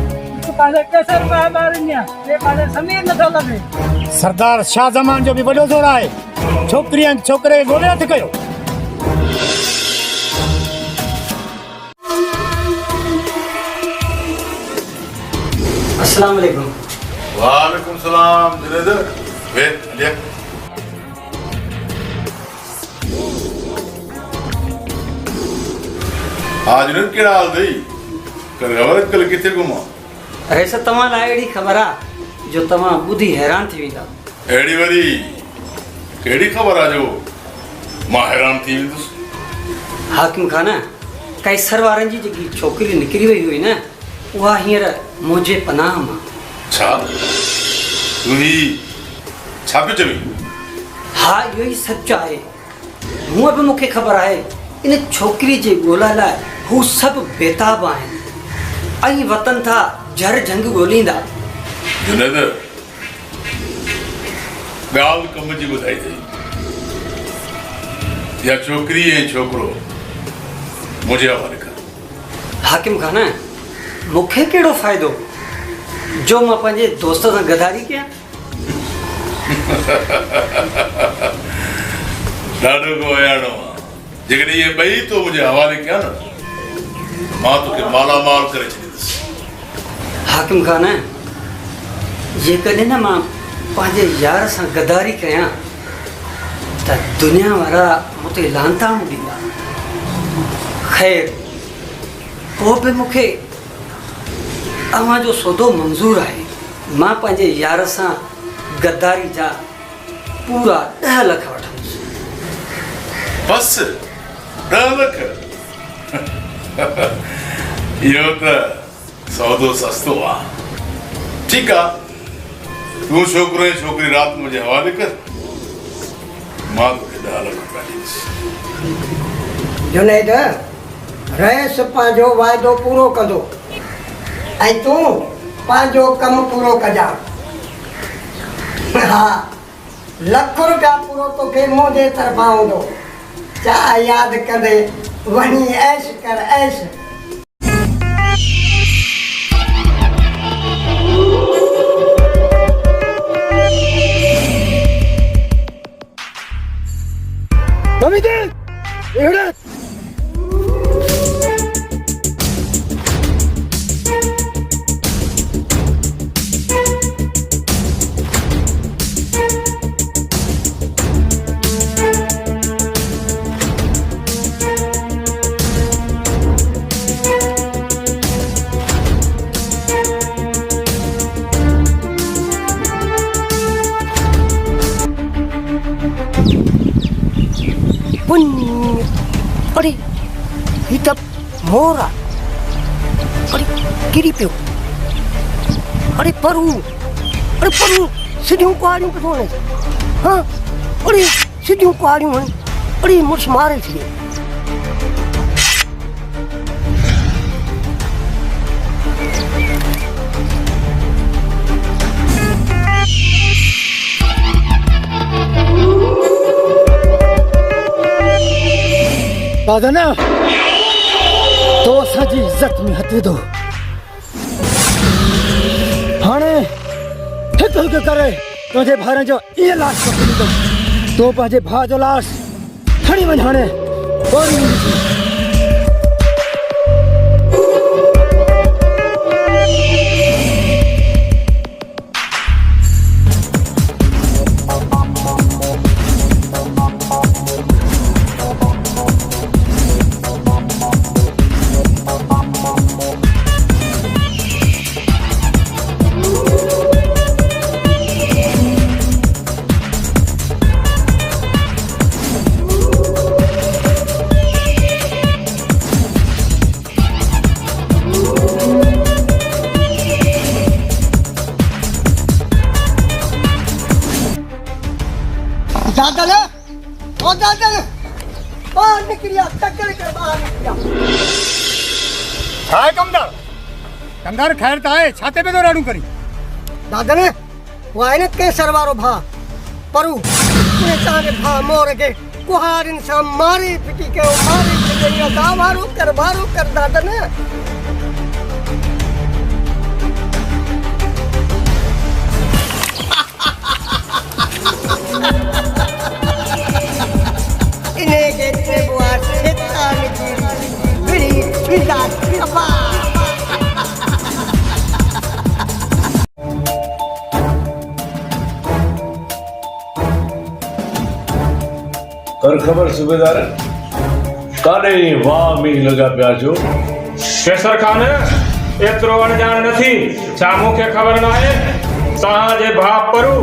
Speaker 6: पासे केसर ॿारनि जे पासे समीर नथो लॻे।
Speaker 3: सरदार शाह ज़मान जो बि वॾो ज़ोर आहे। छोकिरी ऐं छोकिरे ॻोल्हे हथु कयो।
Speaker 16: अस्सलाम वालेकुम।
Speaker 17: वालेकुम सलाम। जुनैद वे ले आज न केड़ा हाल दई कर खबर कल किथे घुमा
Speaker 16: अरे सर तव्हां लाइ अहिड़ी ख़बर आहे जो तव्हां ॿुधी हैरान थी वेंदा।
Speaker 17: एड़ी वरी केड़ी खबर आ जो मां हैरान थी वेंदुसि।
Speaker 16: हाकिम खान कैसर वारनि जी जेकी छोकिरी निकिरी वई हुई न उहा हींअर मुंहिंजे पनाह मां।
Speaker 17: छा तूं ही छा पियो चवीं?
Speaker 16: हा इहो ई सच आहे। हूअं बि मूंखे ख़बर आहे इन छोकिरी जे ॻोल्हा लाइ हू सभु बेताब आहिनि ऐं वतन था जर जंग ॻोल्हींदा।
Speaker 17: जुनैद ॻाल्हि कम जी ॿुधाई अथई। या छोकिरी ऐं छोकिरो मुंहिंजे हवाले कर।
Speaker 16: हाकिम खान मूंखे कहिड़ो फ़ाइदो जो मां पंहिंजे दोस्त सां गदारी कयां।
Speaker 17: ॾाढो को अयाणो आहे। जेकॾहिं इहे ॿई तो मुंहिंजे हवाले कया न मां तोखे मालामाल करे छॾींदुसि।
Speaker 16: हाकिम खान जेकॾहिं न मां पंहिंजे यार सां गदारी कयां त दुनिया वारा मूंखे लानताणूं ॾींदा। ख़ैर पोइ बि मूंखे अव्हां जो सौदो मंज़ूर आहे। मां पंहिंजे यार सां गद्दारी जा पूरा 10 लख वठंदुसि।
Speaker 17: बस 10 लख? इहो त सौदो सस्तो आहे। ठीकु आहे तूं छोकिरो ऐं छोकिरी राति मुंहिंजे हवाले कर मां तोखे 10 लख रुपया ॾींदुसि।
Speaker 7: जुनैद रहिस पंहिंजो वाइदो पूरो कंदो ऐं तूं पंहिंजो कमु पूरो कजां। हा लख रुपया पूरो तोखे मुंहिंजे तरफ़ां हूंदो। चाह यादि कंदे वञी ऐश कर ऐश।
Speaker 6: मम्मी दे एड़ा
Speaker 7: अरे ये तब मोरा अरे गिरी पियो। अरे परू सिधियूं कुआरियूं किथों आणे। हाँ अरे सिधियूं कुआरियूं आहिनि। अरे मुड़ुसु मारे छॾियो।
Speaker 6: दादा ना तो असांजी इज़त में हथ विधो। हाणे हिकु हिकु करे तुंहिंजे भाउरनि जो ईअं लाश पकड़ींदो। तो पंहिंजे भाउ जो लाश खणी वञ। हाणे
Speaker 7: दादल बाहर निकलिया टक्कर कर बाहर निकलिया।
Speaker 3: हाय कमदार खैर त आहे छाते पे तो राडू करी।
Speaker 7: दादल वो आहे न केसर वारो भा परू ने तारे भा मोर के कुहारिन सा मारी पिटी के मारी पिटी का वारो कर दादल। इन्हें के बुआ शैतान की बड़ी फिदा खबा।
Speaker 17: कर खबर सूबेदार
Speaker 4: काने वाह में लगा पिया जो
Speaker 11: केसर खान एतिरो अणजाण नथी छा मूंखे ख़बर न आहे तव्हांजे भाउ परू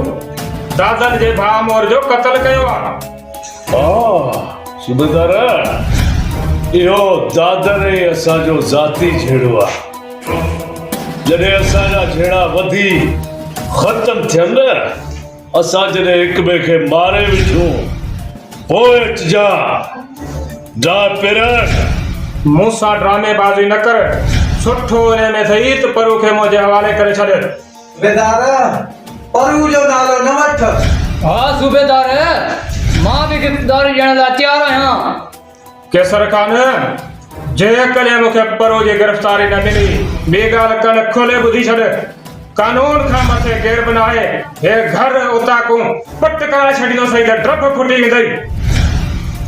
Speaker 11: दादन जे भाउ मोर जो क़त्ल कयो आहे।
Speaker 4: सूबेदार इहो दादर ऐं असांजो ज़ाती झेड़ो आहे। जॾहिं असांजा झेड़ा वधी ख़तम थियनि असां जॾहिं हिक ॿिए खे मारे विझूं पोइ अचिजा जा पिर
Speaker 11: मूंसां ड्रामेबाज़ी न कर सुठो इन में थई त परू खे मुंहिंजे हवाले करे छॾ।
Speaker 15: सूबेदार परू जो नालो न वठ।
Speaker 10: हाँ सूबेदार मां भी गिरफ्तारी ॾियण लाइ तयार आहियां।
Speaker 11: केसर खान जेकॾहिं मूंखे परू जी गिरफ़्तारी न मिली ॿी ॻाल्हि कन खोले ॿुधी छॾ कानून खां मथे केर बि न आहे हे घर उताकूं पट कराए छॾींदो सही त डप फुटी वेंदई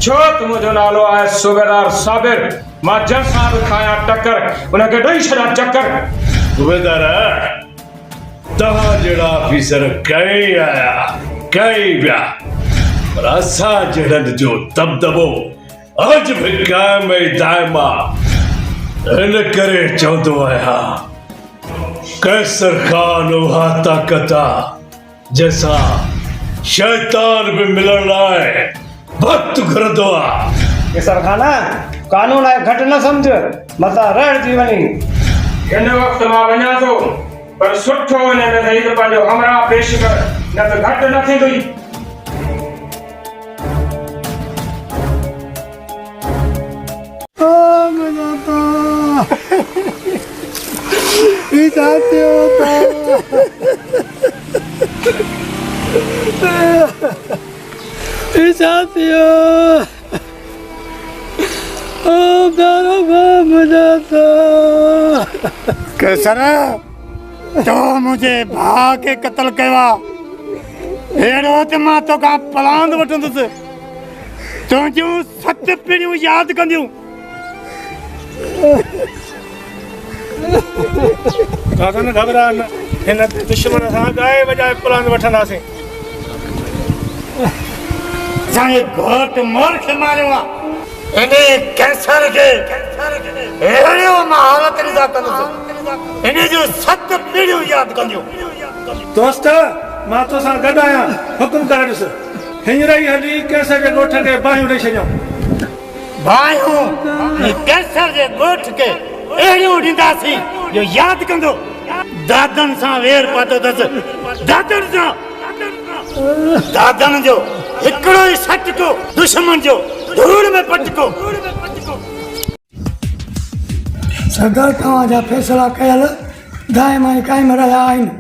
Speaker 11: छो त मुंहिंजो नालो आहे सूबेदार साबिर मां जंहिंसां बि खायां टकर उनखे ॾेई छॾां चकर।
Speaker 4: सूबेदार तव्हां जहिड़ा ऑफिसर कई आया कई विया पर असां जहिड़नि जो दबदबो अॼु बि क़ाइम ऐं दाइम आहे। इन करे चवंदो आहियां कैसर खान उहा ताक़त आहे जंहिंसां शैतान बि मिलण लाइ वक़्तु घुरंदो आहे।
Speaker 9: केसर खान कानून आहे घटि न सम्झ मथां रहण थी वञी।
Speaker 11: हिन वक़्तु मां वञा थो पर सुठो इन में अथई त पंहिंजो हमराह पेश कर न त घटि न थींदुई।
Speaker 3: केसर तो मुझे भा के कत्ल कया हेड़ो त मां तो का पलांद वठंदुसि तुंहिंजूं 7 पीढ़ियूं यादि कंदियूं।
Speaker 11: दादा न घबरा न हिन दुश्मन सां गाए वजाए पलांद वठंदासीं।
Speaker 3: असांजे घोट मोर खे मारियो आहे इन कैंसर खे अहिड़ो मां हालत रिज़ा कंदुसि इन जूं 7 पीढ़ियूं यादि कंदियूं।
Speaker 11: दोस्त मां तोसां गॾु आहियां हुकुम करे ॾिस हींअर ई हली कैसर जे ॻोठ खे बाहियूं ॾेई छॾियूं।
Speaker 3: बाहियूं कैंसर जे ॻोठ खे अहिड़ियूं ॾींदासीं जो यादि कंदो दादन सां वेर पातो अथसि दादन जो हिकिड़ो ई सटको दुश्मन जो धूड़ में पटको। सरदार तव्हांजा फैसला कयल दाइम ऐं क़ाइम रहिया आहिनि।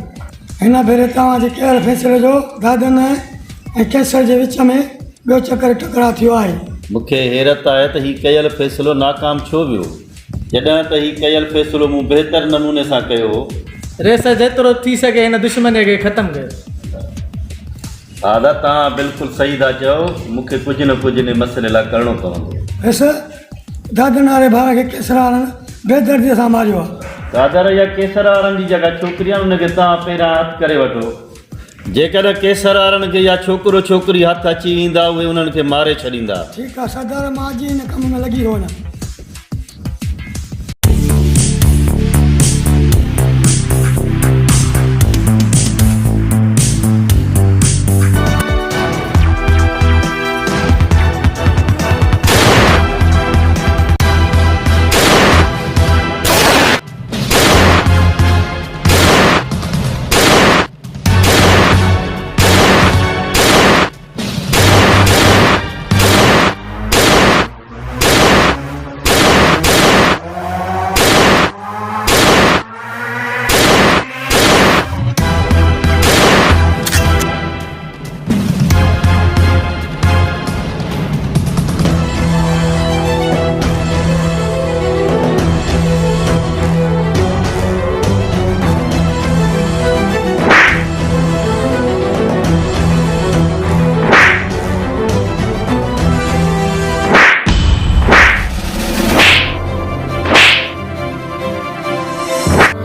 Speaker 3: हिन भेरे तव्हांजे कयल फैसले जो दादन ऐं कैसर जे विच में ॿियो चकर टकराउ थियो आहे।
Speaker 2: मूंखे हैरत आहे त हीउ कयल फ़ैसिलो नाकाम छो वियो जॾहिं त हीउ कयल फ़ैसिलो मूं बहितर नमूने सां कयो हो।
Speaker 13: रेस जेतिरो थी सघे हिन दुश्मन खे ख़तमु कयो।
Speaker 2: दादा तव्हां बिल्कुलु सही था चओ मूंखे कुझु न कुझु इन मसइले लाइ करिणो पवंदो।
Speaker 3: वैसे दादन वारे भाउ खे केसर वारनि बेदर्दीअ सां मारियो आहे।
Speaker 2: दादर या केसर वारनि जी जॻह छोकिरी आहे हुनखे तव्हां पहिरियां हथु करे वठो जेकॾहिं केसर वारनि खे या छोकिरो छोकिरी हथु अची ईंदा उहे उन्हनि खे मारे छॾींदा।
Speaker 3: ठीकु आहे सरदार मां अॼु हिन कम में लॻी वञा।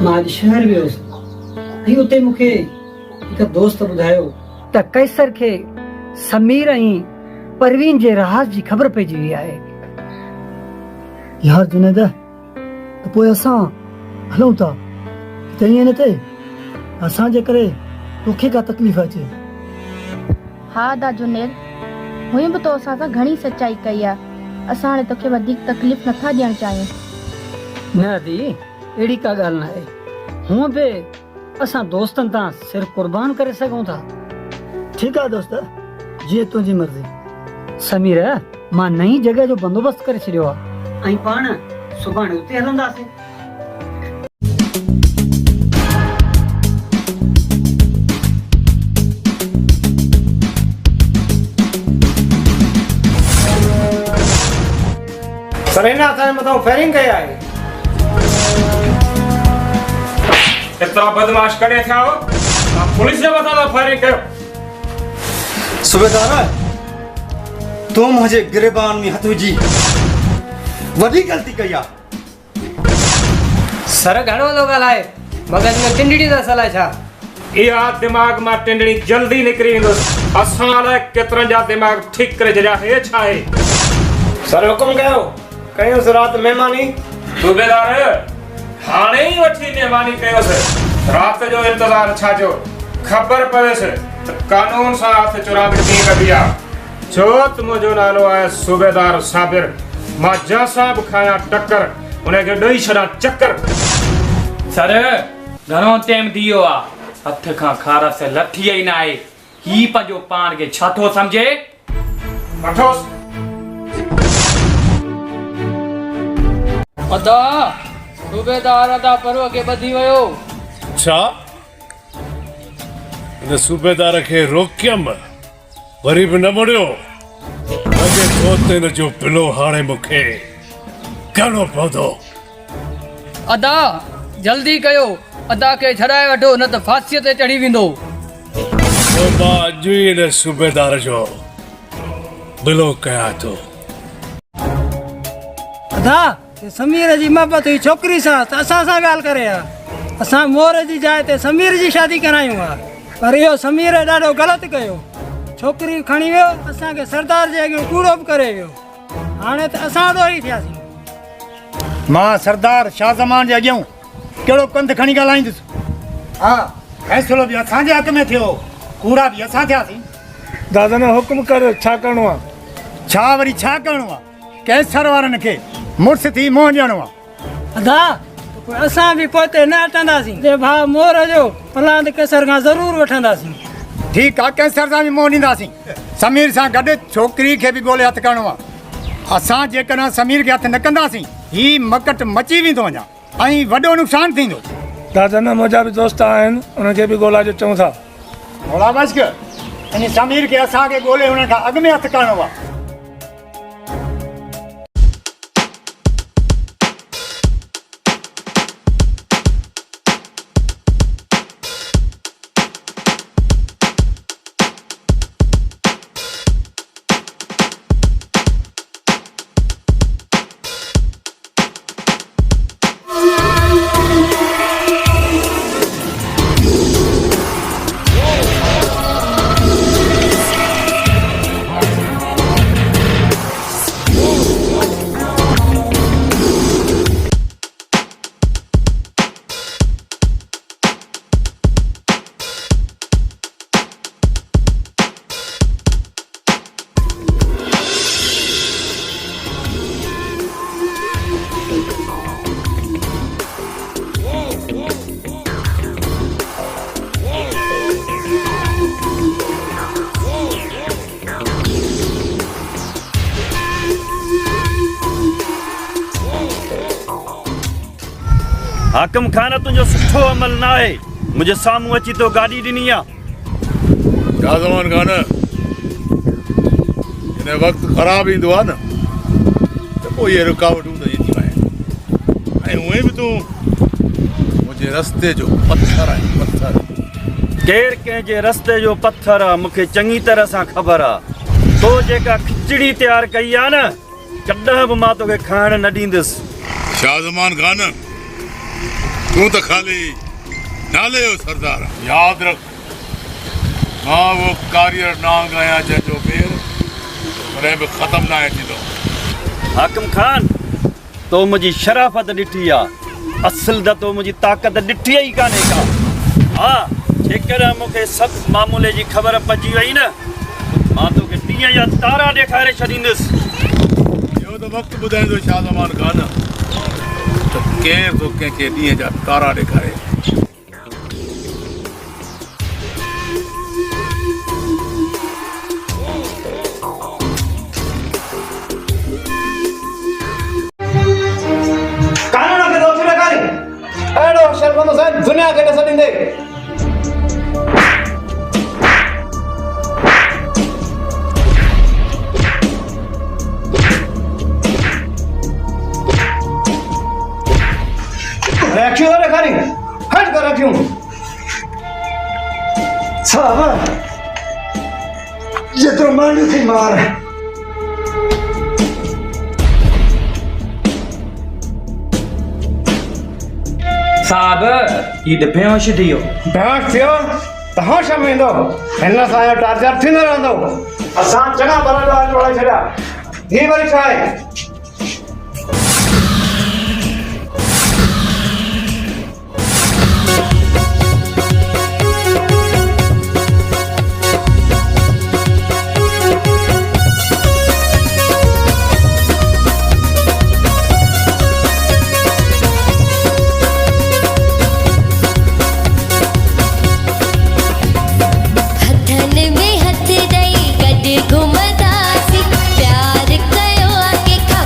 Speaker 7: मां अॼु शहर वियुसि ऐं उते मूंखे हिकु दोस्त ॿुधायो त कैसर खे समीर ऐं परवीन जे राज़ जी ख़बर पइजी वई आहे।
Speaker 6: यार जुनेद त पोइ असां हलूं था त ईअं न थिए असांजे करे तोखे का तकलीफ़ अचे।
Speaker 5: हा दा जुनेद, हुई बि तो असां सां घणी सच्चाई कई आहे। असां हाणे तोखे वधीक तकलीफ़ नथा ॾियणु चाहियूं।
Speaker 10: न दी, अहिड़ी का ॻाल्हि न आहे। हूअं बि असां दोस्तनि तां सिर क़ुर्बान करे सघूं था।
Speaker 6: ठीकु आहे दोस्त, जीअं तुंहिंजी मर्ज़ी।
Speaker 10: समीर, मां नई जॻह जो बंदोबस्तु करे छॾियो आहे ऐं पाण सुभाणे उते हलंदासीं।
Speaker 9: सर हिन असांजे मथां फायरिंग कई आहे।
Speaker 11: एतिरा बदमाश कॾहिं थिया हो? पुलिस जे मथां फायरिंग कयो।
Speaker 3: सूबेदार, तूं मुंहिंजे गिरबान में हथ विझी वॾी ग़लती कई आहे।
Speaker 13: सर घणो थो ॻाल्हाए, मगज में टिंडड़ी त असल छा?
Speaker 11: इहा दिमाग़ मां टिंडड़ी जल्दी निकिरी वेंदुसि। असां लाइ केतिरनि जा दिमाग़ ठीकु करे छॾिया। हे छा आहे?
Speaker 9: सर हुकुम कयो, कयूंसि राति महिमानी।
Speaker 11: सूबेदार, हाणे ई वठी महिमानी कयोसि। राति जो इंतज़ारु छा जो? ख़बर पवेसि त कानून सां हथ चुरांदी कीअं कबी आहे। छो त मुंहिंजो नालो आहे सूबेदार साबिर। मां जंहिंसां बि खायां टक्कर, उनखे ॾेई छॾां चक्कर।
Speaker 12: सर घणो टाइम थी वियो आहे, हथ खां खारस लथी ई न आहे। ही पंहिंजो पाण खे छा थो सम्झे?
Speaker 11: वठोसि।
Speaker 10: अदा सूबेदार अदा परव खे ॿधी वियो।
Speaker 4: छा? इन सूबेदार खे रोकियमि, वरी बि न मुड़ियो। लॻे थो त इन जो पिलो हाणे मूंखे करिणो पवंदो।
Speaker 10: अदा जल्दी कयो, अदा खे छॾाए वठो, न त फांसीअ ते चढ़ी वेंदो।
Speaker 4: मां अॼु ई इन सूबेदार जो बिलो कयां थो।
Speaker 13: अदा समीर जी मोहबत हुई छोकिरी सां, त असां सां ॻाल्हि करे आहे। असां मोर जी जाइ ते समीर जी शादी करायूं आहे, पर इहो समीर ॾाढो ग़लति कयो। छोकिरी खणी वियो, असांखे सरदार जे अॻियां कूड़ो बि करे वियो। हाणे त असां ॾो ई थियासीं।
Speaker 3: मां सरदार शाहज़मान जे अॻियां कहिड़ो कंध खणी ॻाल्हाईंदुसि? हा, फ़ैसिलो बि असांजे हक़ में थियो, कूड़ा बि असां थियासीं।
Speaker 15: दादा न हुकुम कर, छा करिणो आहे?
Speaker 3: छा वरी छा करिणो आहे? कैसर वारनि खे मुड़ुस थी मोह ॾियणो आहे।
Speaker 13: अदा असां बि पोते न हटंदासीं। जे भाउ मोर जो पलांद कैसर खां ज़रूरु वठंदासीं।
Speaker 3: ठीकु आहे, कैसर सां बि मोह ॾींदासीं। समीर सां गॾु छोकिरी खे बि ॻोल्हे हथु करिणो आहे। असां जेकॾहिं समीर खे हथु न कंदासीं, ही मकट मची वेंदो वञा ऐं वॾो नुक़सानु थींदो।
Speaker 15: दादा न मुंहिंजा बि दोस्त आहिनि, उनखे बि ॻोल्हा जो चऊं था।
Speaker 3: थोरा बच कर, इन समीर खे असांखे ॻोल्हे हुन खां अॻु में हथु करिणो आहे।
Speaker 2: हाकिम खान तुंहिंजो सुठो अमल न आहे, मुंहिंजे साम्हूं अची तो गाॾी ॾिनी आहे।
Speaker 17: शाहज़मान खान, हिन वक़्तु ख़राबु ईंदो आहे न, त पोइ इहे रुकावटूं त ईंदियूं आहिनि। ऐं उहे बि तूं मुंहिंजे रस्ते जो पथर आहीं, पथर।
Speaker 2: केरु कंहिंजे रस्ते जो पथर आहे मूंखे चङी तरह सां ख़बर आहे। तो जेका खिचड़ी तयारु कई आहे न, कॾहिं बि मां तोखे खाइण न ॾींदुसि।
Speaker 17: शाहज़मान खान, तूं त ख़ाली नाले जो सरदार आहे। यादि रख, मां उहो कारियर नांग आहियां जंहिंजो पेर कॾहिं बि ख़तमु न आहे थींदो।
Speaker 2: हाकिम खान,
Speaker 18: तो मुझी शराफत ॾिठी आहे, असल त तो मुझी ताक़त ॾिठी ई कान्हे का। हा जेकर मूंखे सभु मामूले जी ख़बर पइजी वई न, मां तोखे ॾींहं जा तारा ॾेखारे छॾींदुसि।
Speaker 17: इहो त वक़्तु ॿुधाईंदो शाह ज़मान खान त केरु थो कंहिंखे ॾींहं जा तारा ॾेखारे।
Speaker 9: कानून खे रोक लॻाई अहिड़ो शर्मंदो साईं दुनिया खे ॾिस ॾींदे। रखियो ॾेखारी हट कर रखियो
Speaker 3: साहब जेतिरो मांडियो थी मार।
Speaker 12: साहब ये त बेहोश थी वियो।
Speaker 9: बेहोश थियो त होश में ईंदो, हिन सां जो टार्चर थींदो रहंदो। असां चङा बराबर जोड़े छॾिया, ही वरी छा आहे?
Speaker 19: घुमदासी प्यार कयो आके खा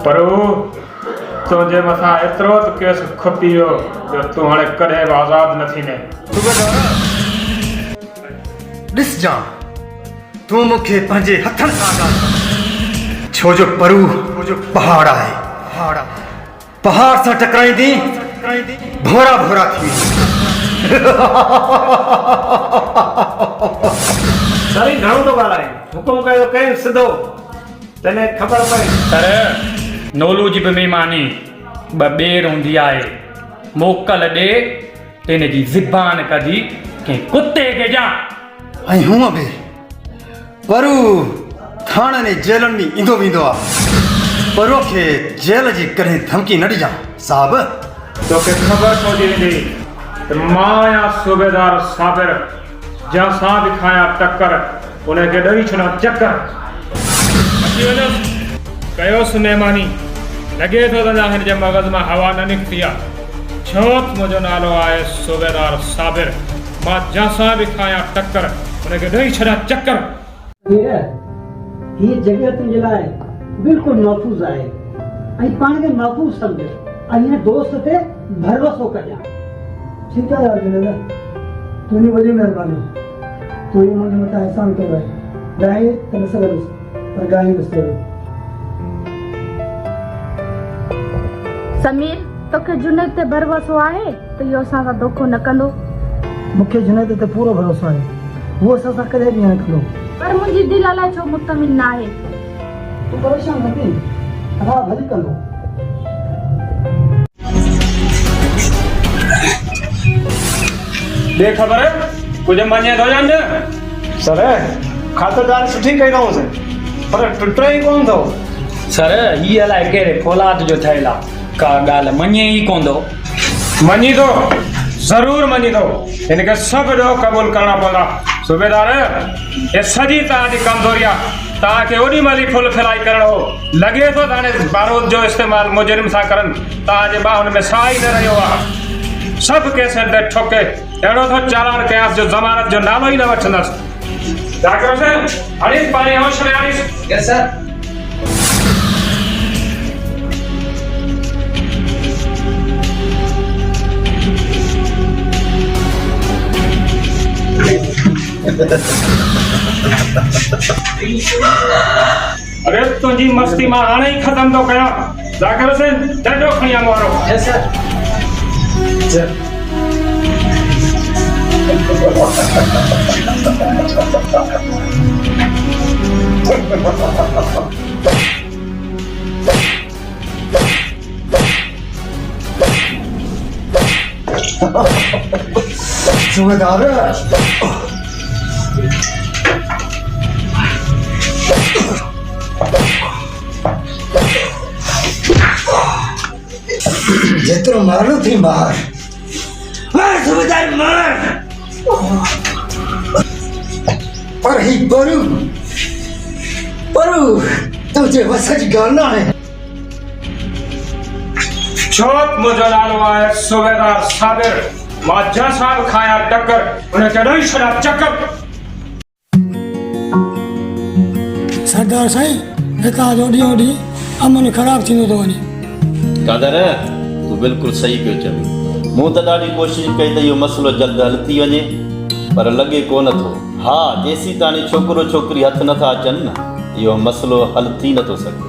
Speaker 11: पर तुंहिंजे मथां एतिरो त केस खुपी वियो जो तूं हाणे कॾहिं बि आज़ादु न थींदे।
Speaker 3: ॾिस जां तूं मूंखे पंहिंजे हथनि सां ॻाल्हि छो जो परू पहाड़ आहे पहाड़ सां टकराईंदी भोरा भोरा थी
Speaker 9: सारी घणो थो ॻाल्हाए हुकुम कयो कई सिधो तने ख़बर पई।
Speaker 12: सर नोलू जी बि महिमानी ॿ ॿेर हूंदी आहे मोकल ॾे तिन जी ज़िबान कढी कंहिं कुते खे ॼाण।
Speaker 3: ऐं हूअं बि परू थाणे ने जेलनि में ईंदो वेंदो आहे परू खे जेल जी कॾहिं धमकी न ॾिजां साहब।
Speaker 11: तोखे ख़बर पहुची वेंदी त मां आहियां सूबेदार साबिर जंहिंसां बि खायां टकर उनखे ॾेई छॾां चकर। अची वञो कयोसि महिमानी लॻे थो त हिन जे मग़ज़ मां हवा न निकिती आहे छो त मुंहिंजो नालो आहे सूबेदार साबिर मां जंहिंसां बि खायां टकर उनखे ॾेई छॾां चकर।
Speaker 6: हीअ जॻह तुंहिंजे लाइ बिल्कुलु महफ़ूज़ आहे ऐं पाण खे महफ़ूज़ सम्झ ऐं हिन दोस्त ते भरोसो कजां। ठीकु आहे यार जुनेद तुंहिंजी वॾी महिरबानी तूं ही मुंहिंजे मथां एहसान कयो आहे ॻाए त न सघंदुसि पर ॻाईंदुसि।
Speaker 5: समीर तोखे जुनेद ते भरोसो आहे त इहो असां सां धोखो न कंदो?
Speaker 6: मूंखे जुनेद ते पूरो भरोसो आहे उहो असां सां कॾहिं बि न कंदो।
Speaker 5: पर मुंहिंजी दिलि अलाए छो मुतमिन न आहे।
Speaker 6: तूं परेशान न थी हा भली कंदो।
Speaker 11: ॿिए ख़बर कुझु मञे थो या न?
Speaker 9: सर खातिरदारी सुठी कई अथऊंसि पर टुटे ई कोन थो।
Speaker 12: सर हीअ अलाए कहिड़े फौलाद जो ठहियल आहे का ॻाल्हि मञे ई कोन थो।
Speaker 11: मञी थो ज़रूरु मञी थो हिनखे सभु ॾोह क़बूल करणा पवंदा। सूबेदार हे सॼी तव्हांजी कमज़ोरी आहे तव्हांखे ओॾी महिल ई फुल फिलाई करणो लॻे थो त हाणे बारूद जो इस्तेमालु मुजरिम सां करनि तव्हांजे ॿाहुनि में साह ई न रहियो आहे। सभु केसनि ते ठोके अहिड़ो थो चालान कयांसि जो ज़मानत जो नालो ई न वठंदसि। जाकर हुसैन हरीश पाणी होश में हरीश।
Speaker 9: यस सर।
Speaker 11: अरे तुझी मस्ती मां हाणे ही खत्म तो कया। जाकर हुसैन डंडो खणी आ मारो।
Speaker 9: यस सर।
Speaker 3: सूबेदार जेतिरो मारो थी मार सूबेदार मार पर ही परू तुझे वस जी ॻाल्हि न आहे।
Speaker 11: छोत मुंहिंजो नालो आहे सूबेदार साबिर मां जंहिंसां बि खायां टकर उनखे ॾेई छॾां चकर।
Speaker 6: सरदार साईं हितां जो ॾींहों ॾींहुं अमन ख़राबु थींदो थो वञे।
Speaker 2: कादर तूं बिल्कुलु सही पियो चवीं मूं त ॾाढी कोशिशि कई त इहो मसइलो जल्द हल थी वञे पर लॻे कोन थो। हा जेसीं ताणी छोकिरो छोकिरी हथ नथा अचनि न इहो मसइलो हल थी नथो सघे।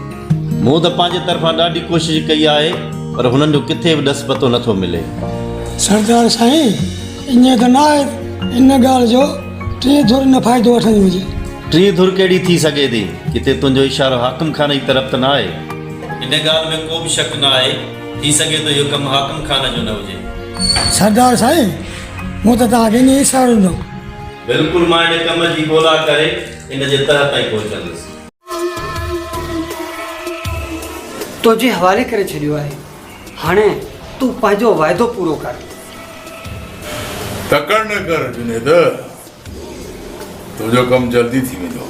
Speaker 2: मूं त पंहिंजे तरफ़ां ॾाढी कोशिशि कई आहे पर हुननि जो किथे बि ॾस पतो नथो मिले।
Speaker 6: सरदार साईं ईअं त न आहे इन ॻाल्हि जो टे धुर न फ़ाइदो वठंदी हुजे।
Speaker 2: टी धुर कहिड़ी थी सघे थी किथे तुंहिंजो इशारो हाकिम खाने जी तरफ़ त न आहे। इन ॻाल्हि में को बि शक न आहे थी सघे थो इहो कमु हाकिम खाने जो न हुजे।
Speaker 6: सरदार साईं मूं त तव्हांखे ईअं इशारो ॾिनो।
Speaker 2: बिल्कुलु मां इन कम जी ॻोल्हा करे इन जे तह ताईं पहुचंदुसि।
Speaker 16: तुंहिंजे हवाले करे छॾियो आहे हाणे तूं पंहिंजो वाइदो पूरो कर।
Speaker 17: तकड़ न कर जुनेद तुंहिंजो कमु जल्दी थी वेंदो।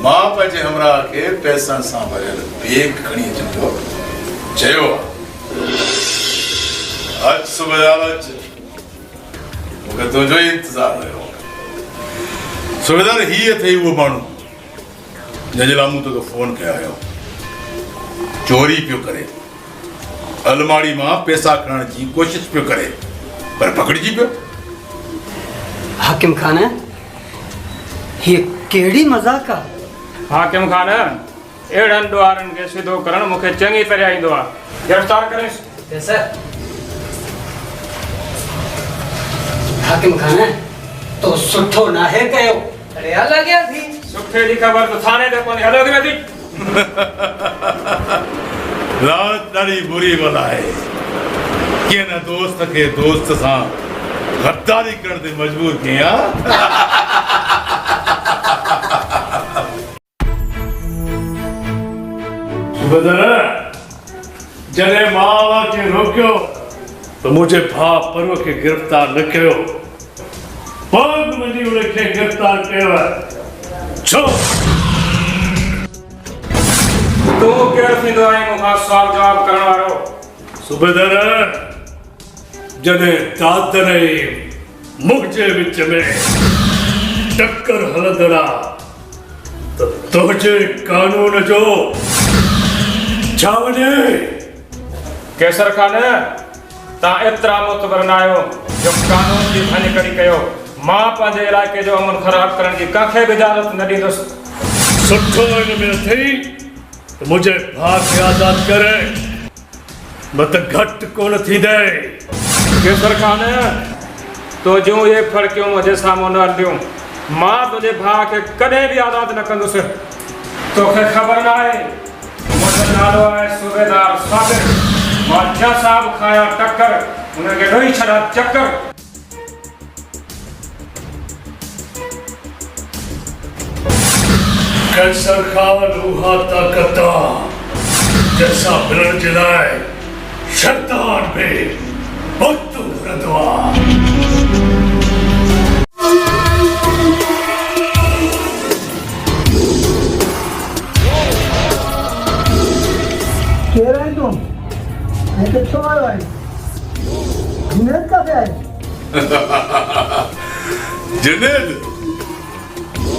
Speaker 17: मां पंहिंजे हमराह खे पैसनि सां भरियल बैग खणी अचंदो चयो अच सूबेदार अच मूंखे तुंहिंजो ई इंतज़ारु हुयो। सूबेदार हीअ अथई उहो माण्हू जंहिंजे लाइ मूं तोखे फ़ोन कया हुयो। चोरी पियो करे, अलमारी मां पैसा खणण जी कोशिश पियो करे, पर पकड़जी पियो।
Speaker 16: हाकिम खान ये केड़ी मजाक आ?
Speaker 11: हाकिम खान एड़न द्वारन के सिधो करण मुखे चंगी तरह ईंदो आ। गिरफ्तार करें।
Speaker 16: सर हाकिम खान तो सुठो नाहे कयो। अरे अलग गया थी
Speaker 11: सुठे जी खबर तो थाने ते कोनी हलो के थी।
Speaker 17: रात ॾाढी बुरी बला है कि न दोस्त के दोस्त सां गद्दारी करण ते मजबूर किया।
Speaker 4: जॾहिं मां खे रोकियो तो मुझे भाउ परव खे गिरफ़्तार न कयो, पोइ मुंहिंजी उनखे गिरफ़्तार कयो आहे। छो
Speaker 11: तूं केरु थींदो आहीं मूंखां सुवाल जवाब करण वारो?
Speaker 4: सूबेदार, जॾहिं दादर ऐं मुंहिंजे विच में टक्कर हलंदड़ आहे त तुंहिंजे कानून जो छा वञे?
Speaker 11: केसर खान तव्हां एतिरा मोतबर न आहियो जो कानून जी भञकड़ी कयो। मां पंहिंजे इलाइक़े जो अमन ख़राब करण जी कंहिंखे बि इजाज़त न ॾींदुसि।
Speaker 4: सुठो हिन में अथई त मुंहिंजे भाउ खे आज़ादु करे, न त घटि कोन थींदे।
Speaker 11: केसर खान तो जूं ये फड़कियूं मुंहिंजे साम्हूं न हलंदियूं, मां तुंहिंजे भाउ खे कॾहिं बि आज़ादु न कंदुसि। तोखे ख़बर न आहे मुंहिंजो नालो आहे सूबेदार साबिर। मां जंहिं साहब खाया टक्कर उनखे ॾोही छॾा चक्कर।
Speaker 4: कैसर खान उहा ताक़त जैसा मिलण जे लाइ शैतान में बुत घुरंदो आहे।
Speaker 6: केरु आहीं तूं? ऐं किथां आयो आहीं? जुनेद किथे आहे?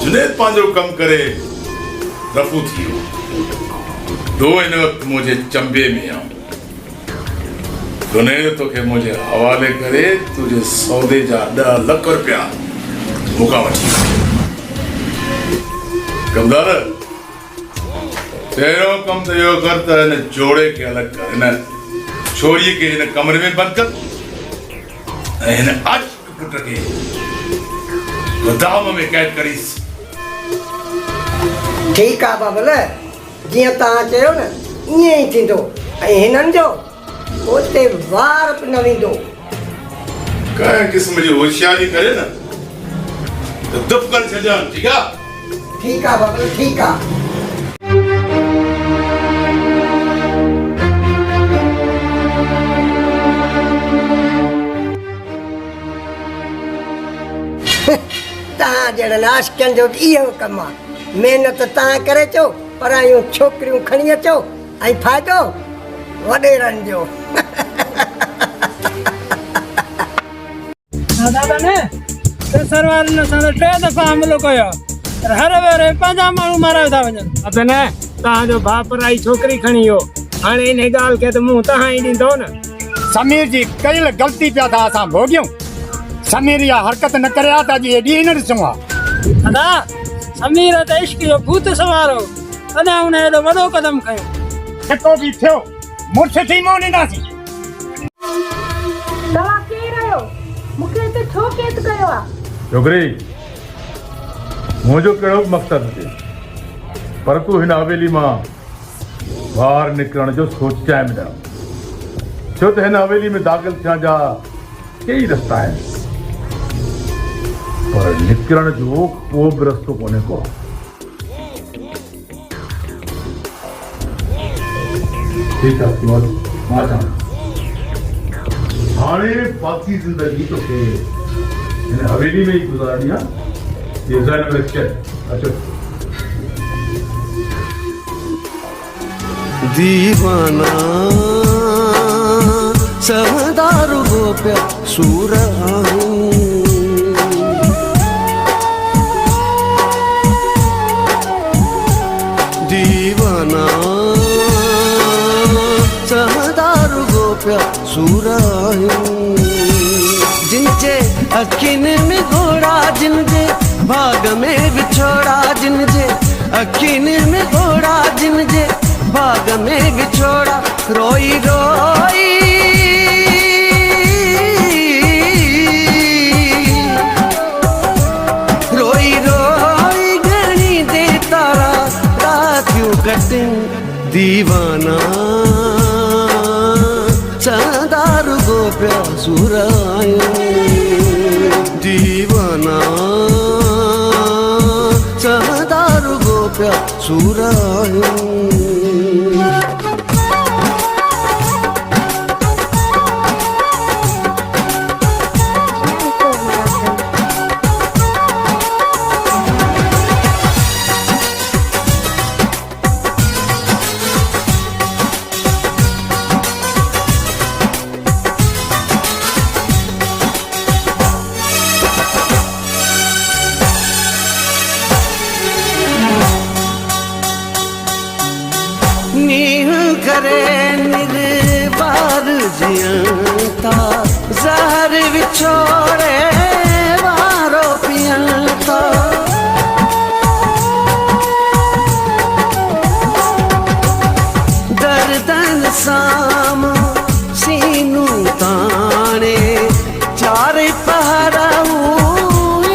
Speaker 17: जुनेद पंहिंजो कमु करे रफ़ू थी वियो। दो हिन वक़्तु मुंहिंजे चंबे में आहे। जुनेद तोखे मुंहिंजे हवाले करे तुंहिंजे सौदे जा 10 लख रुपया मूंखां वठी वियो। कमदार, पहिरियों कमु त इहो कर त हिन जोड़े खे अलॻि कर, हिन छोरीअ खे हिन कमरे में बंदि कर ऐं हिन आशिक़ पुट खे गोदाम में क़ैद करीसि।
Speaker 7: ठीकु आहे बाबल, जीअं तव्हां चयो न ईअं ई थींदो। ऐं हिननि जो उते वार बि न वेंदो।
Speaker 17: कंहिं क़िस्म जी होशियारी करे न त दुप करे छॾियो। ठीकु आहे?
Speaker 7: ठीकु आहे बाबल, ठीकु आहे। तव्हां जहिड़नि आशिक़नि जो इहो कमु आहे। महिनत तव्हां करे अचो, पर इहो छोकिरियूं खणी अचो ऐं फ़ाइदो वॾेरनि जो।
Speaker 13: दादा ने केसर वारनि असां 3 दफ़ा हमिलो कयो, पर हर भेरे 5 माण्हू मारिया था वञनि।
Speaker 11: अतने तव्हांजो भाउ पराई छोकिरी खणी वियो, हाणे इन ॻाल्हि खे त मुंहुं तव्हां ई ॾींदो न।
Speaker 3: समीर जी कयल ग़लती पिया था असां भोॻियूं। समीर इहा हरकत न करे त अॼु हेॾी न ॾिसूं आहे।
Speaker 13: दादा समीर त इश्क जो भूत सवारो, तॾहिं हुन हेॾो वॾो क़दम खयो।
Speaker 3: जेको बि थियो मुड़ुस थी मों ॾींदासीं।
Speaker 5: तव्हां केरु आहियो? मूंखे हिते छो कैद कयो आहे?
Speaker 1: छोकिरी, मुंहिंजो कहिड़ो मक़सदु हुजे, पर तूं हिन हवेली मां ॿाहिरि निकिरण जो सोचाए में न, छो त हिन हवेली में दाख़िल थियण जा कई रस्ता आहिनि, पर निकिरण जो को बि रस्तो कोन्हे को। ठीकु आहे, तूं वञ, मां अचां। हाणे बाक़ी ज़िंदगी तोखे हिन हवेली में ई गुज़ारणी आहे। ये ज़हन में रखिए। अचो।
Speaker 14: दीवाना सहदार गोप्य सूर दीवाना अखिन में घोड़ा जिन जे भाग में विछोड़ा जिन जे अखिन में घोड़ा जिन जे भाग में विछोड़ा रोई रोई रोई रोई घणी दे तारा रातियों कटिन दीवाना चांदार गो प्यासुरायो दीवाना चांदार गो प्यासुरायो जहर विछोड़े वारो पियंता दर्दन साम सीनू ताने चार पहराऊ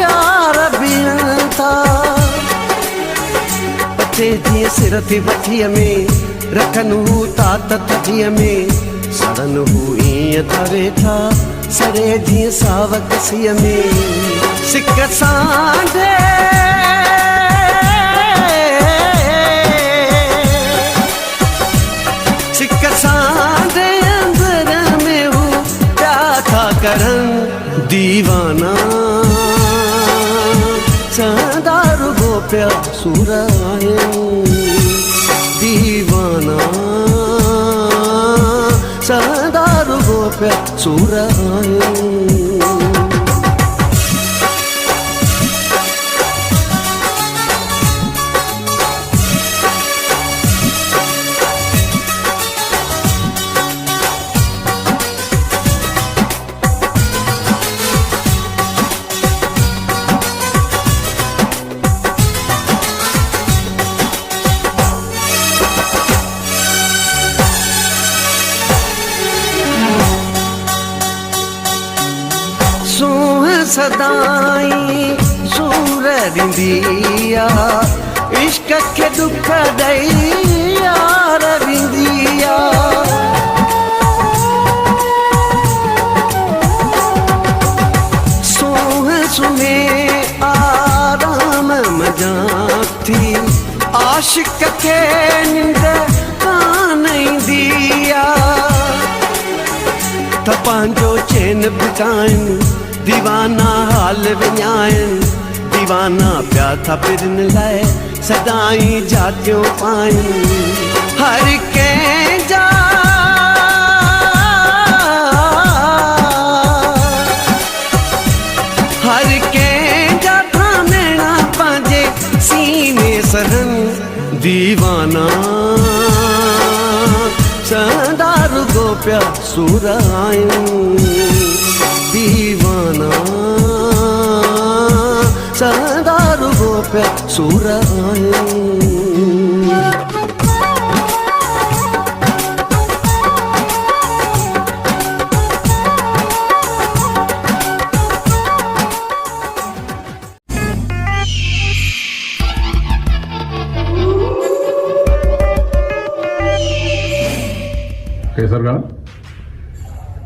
Speaker 14: यार बियंता पचे जी सिर थी बठीअ में रखनू तात तजीअ में सड़न हुई था वेठा सड़े जी सावक सीअ में सिक सांडे सिक सांडे अंदर में हूँ प्या था करन दीवाना चांदार गो प्या सुरायो दीवाना चांदार गो प्या सुरायो सदाई सूर रिंदिया इश्क के दुख दैया रविंदिया सोह सुने आराम मजा थी आशिक के निंद कान दिया तपांजो चैन पिटाइन दीवाना हाल विञाइन दीवाना प्या था फिरन लाए सदाई जातियों पाइन हर के जा हर के जा थामेना पांजे सीने सहन दीवाना चांदार गो प्या सुरायो दीवाना चांदार गो प्या सुरायो
Speaker 1: केसरगान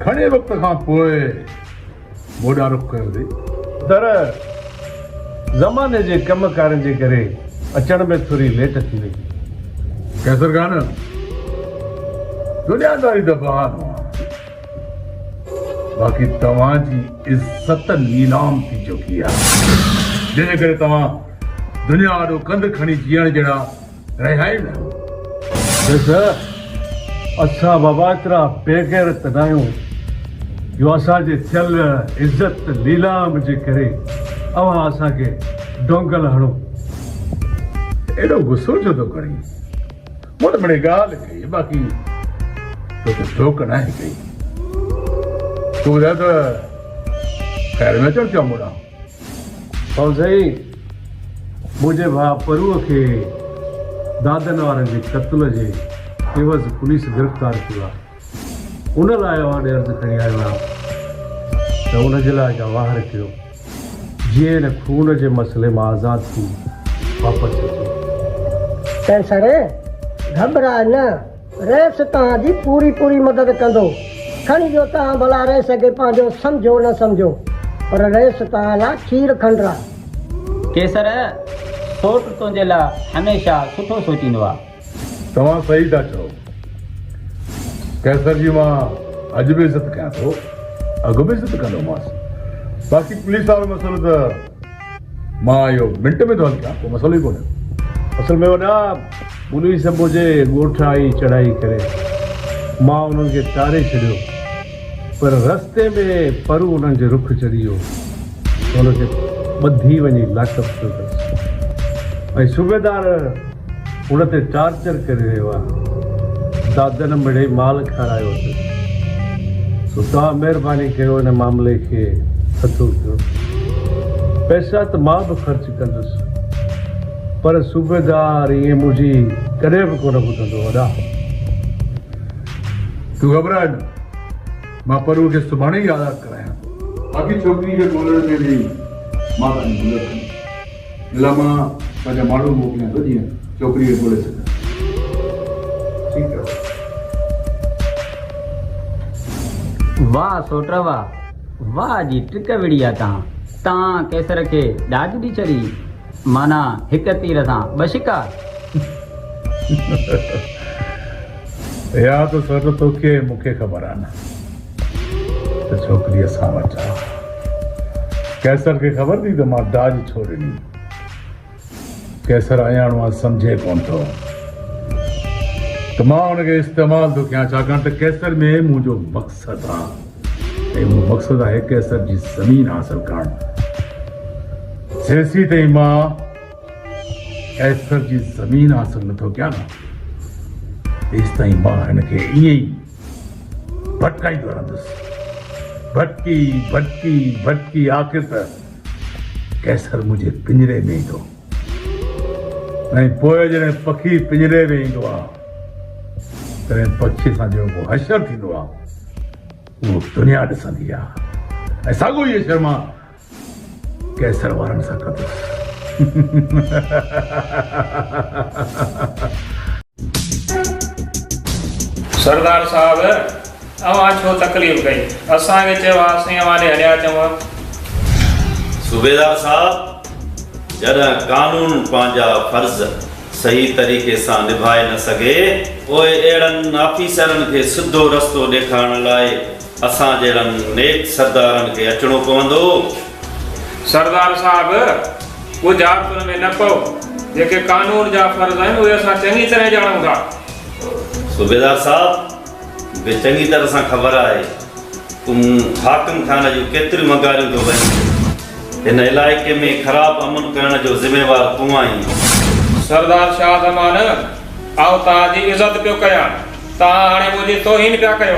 Speaker 1: घणे वक्त खां पोइ मोॾा रुख कयो अथई
Speaker 4: दर ज़माने जे कमकारनि जे करे अचण में थोरी लेट थी वई
Speaker 1: केसरगान दुनियादारी त बहानो बाक़ी तव्हांजी इज़त नीलाम थी चुकी आहे जंहिंजे करे तव्हां दुनिया ॾो कंध खणी जीअण जहिड़ा रहिया ई न
Speaker 4: असां बाबा एतिरा बेगैरत न आहियूं जो असांजे थियल इज़त नीलाम जे करे अवां असांखे डोंगल हणो
Speaker 1: एॾो गुस्सो छो थो करी मूं त मिड़े ॻाल्हि कई बाक़ी तोखे धोख न आहे कई तूं ॿुधाए त खैर में चढ़ क्या मुड़ा और सही मुझे भा परूअ खे दादन वारनि जे क़त्ल जे एवज़ पुलिस गिरफ़्तार किया उन लाइ अवार्ड अर्ज़ु खणी आयो आहियां त उन जे लाइ वाहर कयो जीअं हिन खून जे मसइले मां आज़ादु थी वापसि अचे।
Speaker 7: कैसर घबरा न रेस तव्हांजी पूरी पूरी मदद कंदो खणी जो तव्हां भला रेस खे पंहिंजो सम्झो न सम्झो पर रेस तव्हां लाइ खीर खंडरा।
Speaker 19: केसर सोट तुंहिंजे लाइ हमेशह सुठो सोचींदो आहे।
Speaker 1: तव्हां सही था चओ कैसर जी मां अॼु बि इज़त कयां थो अॻु बि इज़त कंदोमांसि बाक़ी पुलिस वारो मसइलो त मां इहो मिंट में थो हल कयां को मसइलो ई कोन्हे। असल में वॾा पुलिस मुंहिंजे ॻोठ आई चढ़ाई करे मां उन्हनि खे टारे छॾियो पर रस्ते में परू उन्हनि जे रुख चढ़ी वियो हुनखे ॿधी वञी लाकअप थियो अथसि ऐं सूबेदार हुन ते टार्चर करे रहियो आहे दादन मिड़े माल खारायो अथसि सो तव्हां महिरबानी कयो हिन मामले खे हथो कयो। पैसा त मां बि ख़र्च कंदुसि पर सूबेदार ईअं मुंहिंजी कॾहिं बि कोन ॿुधंदो वॾा। तूं घबराए न मां परू खे सुभाणे ई आज़ादु करायां बाक़ी छोकिरी खे ॻोल्हण में बि मां तव्हांजी मदद कंदुसि इन लाइ मां पंहिंजा माण्हू मोकिलियां थो जीअं छोकिरी खे ॻोल्हे सघां। ठीकु आहे।
Speaker 19: वाह सोट वाह जी ट्रिक विड़ी आहे तव्हां केसर खे ॾाढी ॾी चढ़ी माना हिक तीर सां ॿ शिकार।
Speaker 1: या तो सर तोखे मूंखे ख़बर आहे न त छोकिरी असां वटि आहे कैसर खे ख़बर थी त मां दाज छो ॾिनी कैसर अयाणो आहे सम्झे कोन थो त मां हुनखे इस्तेमालु थो कयां छाकाणि त कैसर में मुंहिंजो मक़सदु आहे ऐं उहो मक़सदु आहे कैसर जी ज़मीन हासिलु करणु। जेसीं ताईं मां कैसर जी ज़मीन हासिलु नथो कयां न तेसि ताईं मां हिनखे ईअं ई भटकाईंदो रहंदुसि भटकी भटकी भटकी आख़िर त कैसर मुंहिंजे पिंजरे में ईंदो ऐं पोइ जॾहिं पखी पिंजरे में ईंदो आहे तॾहिं पखी सां जेको हशर थींदो आहे उहो दुनिया ॾिसंदी आहे ऐं साॻियो इहा शर्मा कैसर वारनि सां कंदुसि।
Speaker 11: सरदार साहब अवां छो तकलीफ़ कई असांखे चयो असीं अवां ॾे हलिया अचूं।
Speaker 2: सूबेदार साहब जॾहिं कानून पंहिंजा फर्ज़ सही तरीक़े सां निभाए न सघे पोइ अहिड़नि ऑफिसरनि खे सिधो रस्तो ॾेखारण लाइ असां जहिड़नि नेक सरदारनि खे अचिणो पवंदो।
Speaker 11: सरदार साहब उहो जातुनि में न पओ जेके कानून जा फर्ज़ आहिनि उहे असां चङी तरह ॼाणूं था।
Speaker 2: सूबेदार साहब मूंखे चङी तरह सां ख़बर आहे तूं हाकिम खान जूं केतिरियूं मगारियूं थो वञी हिन इलाइक़े में ख़राबु अमन करण जो ज़िम्मेवार तूं आहीं।
Speaker 11: सरदार शाह ज़मान आउं तव्हांजी इज़त पियो कयां तव्हां हाणे मुंहिंजी तौहीन पिया कयो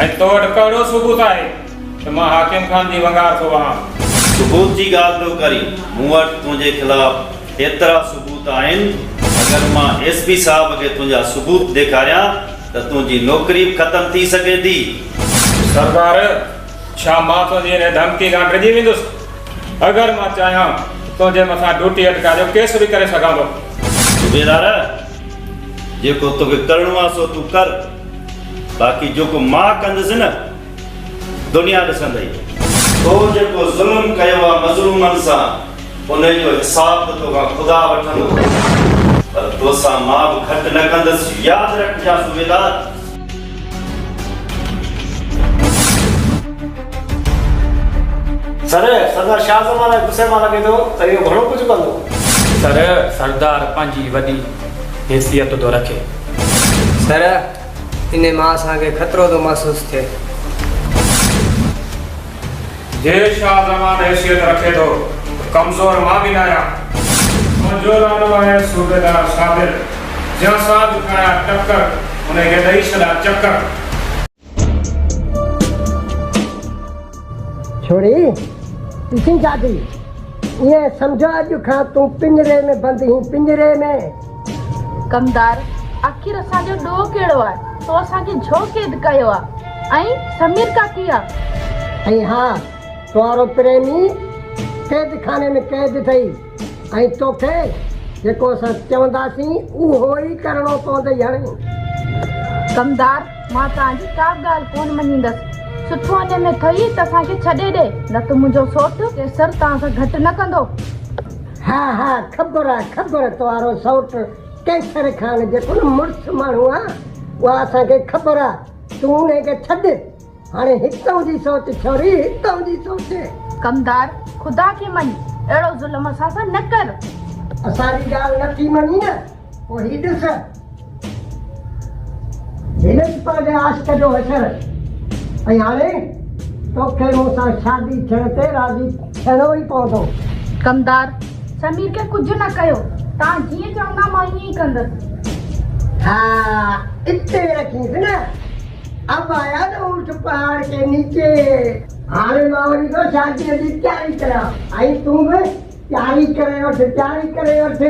Speaker 11: ऐं तो वटि कहिड़ो सबूत आहे त मां हाकिम खान जी वंगार थो वहां।
Speaker 2: सबूत जी ॻाल्हि थो करी मूं वटि तुंहिंजे ख़िलाफ़ एतिरा सबूत आहिनि अगरि मां एसपी साहब खे तुंहिंजा सबूत ॾेखारियां त तुंहिंजी नौकरी ख़तमु थी सघे थी।
Speaker 11: सरदार छा मां तुंहिंजी हिन धमकी खां डिॼी वेंदुसि अगरि मां चाहियां तुंहिंजे मथां ड्यूटी अटका जो केस बि करे सघां थो।
Speaker 2: सूबेदार जेको तोखे करिणो आहे सो तूं कर बाक़ी जेको मां कंदुसि न दुनिया ॾिसंदई तो जेको ज़ुल्म कयो आहे मज़लूमनि सां उन जो हिसाब तोखां ख़ुदा वठंदो पर तोसां मां बि घटि न कंदुसि यादि रखजां सूबेदार।
Speaker 9: सर सरदार शाह ज़मान गुस्से मां लॻे थो त इहो घणो कुझु कंदो।
Speaker 10: सर सरदार पंहिंजी वॾी हैसियत थो रखे।
Speaker 16: सर इन मां असांखे ख़तरो थो महसूसु थिए।
Speaker 11: जे शाह ज़मान हैसियत रखे थो कमज़ोर मां बि न आहियां। मुंहिंजो नालो आहे सूबेदार साबिर जंहिंसां बि खणां टकर हुनखे ॾेई छॾियां चकर।
Speaker 7: छोड़ी ॾिसी चाची ईअं सम्झो अॼु खां तूं पिंजरे में बंदि ही पिंजरे में।
Speaker 5: कमदार आखिर असांजो ॾोह कहिड़ो आहे तो असांखे छो क़ैद कयो आहे ऐं समीर काकी आहे
Speaker 7: ऐं हा तुंहिंजो प्रेमी क़ैद खाने में क़ैद अथई ऐं तोखे जेको असां चवंदासीं उहो ई करिणो पवंदई। हाणे
Speaker 5: कमदार मां तव्हांजी का बि ॻाल्हि कोन मञींदसि सुठो अने में थई त असांखे छॾे ॾे न त मुंहिंजो सौट केसर तव्हां सां घटि न कंदो।
Speaker 7: हा हा ख़बर आहे तुंहिंजो सौट केसर खान जेको न मुड़ुसु माण्हू आहे उहा असांखे ख़बर आहे। तूं उनखे छॾ हाणे हितां जी सोच छोरी हितां जी सोच।
Speaker 5: कमदार ख़ुदा खे मञ अहिड़ो ज़ुल्म असां सां न कर।
Speaker 7: असांजी ॻाल्हि नथी मञी न पोइ हीउ ॾिस हिन पंहिंजे आशिक़ जो असर ऐं हाणे तोखे मूंसां शादी थियण ते राज़ी थियणो ई पवंदो।
Speaker 5: कमदार समीर खे कुझु न कयो तव्हां जीअं चवंदा मां ईअं ई कंदसि।
Speaker 7: हा इते रखीसि न अब आया न ऊंट पहाड़ के नीचे। हाणे मां वरी तो शादीअ जी तयारी करियां ऐं तूं बि तयारी करे वठ तयारी करे वठ।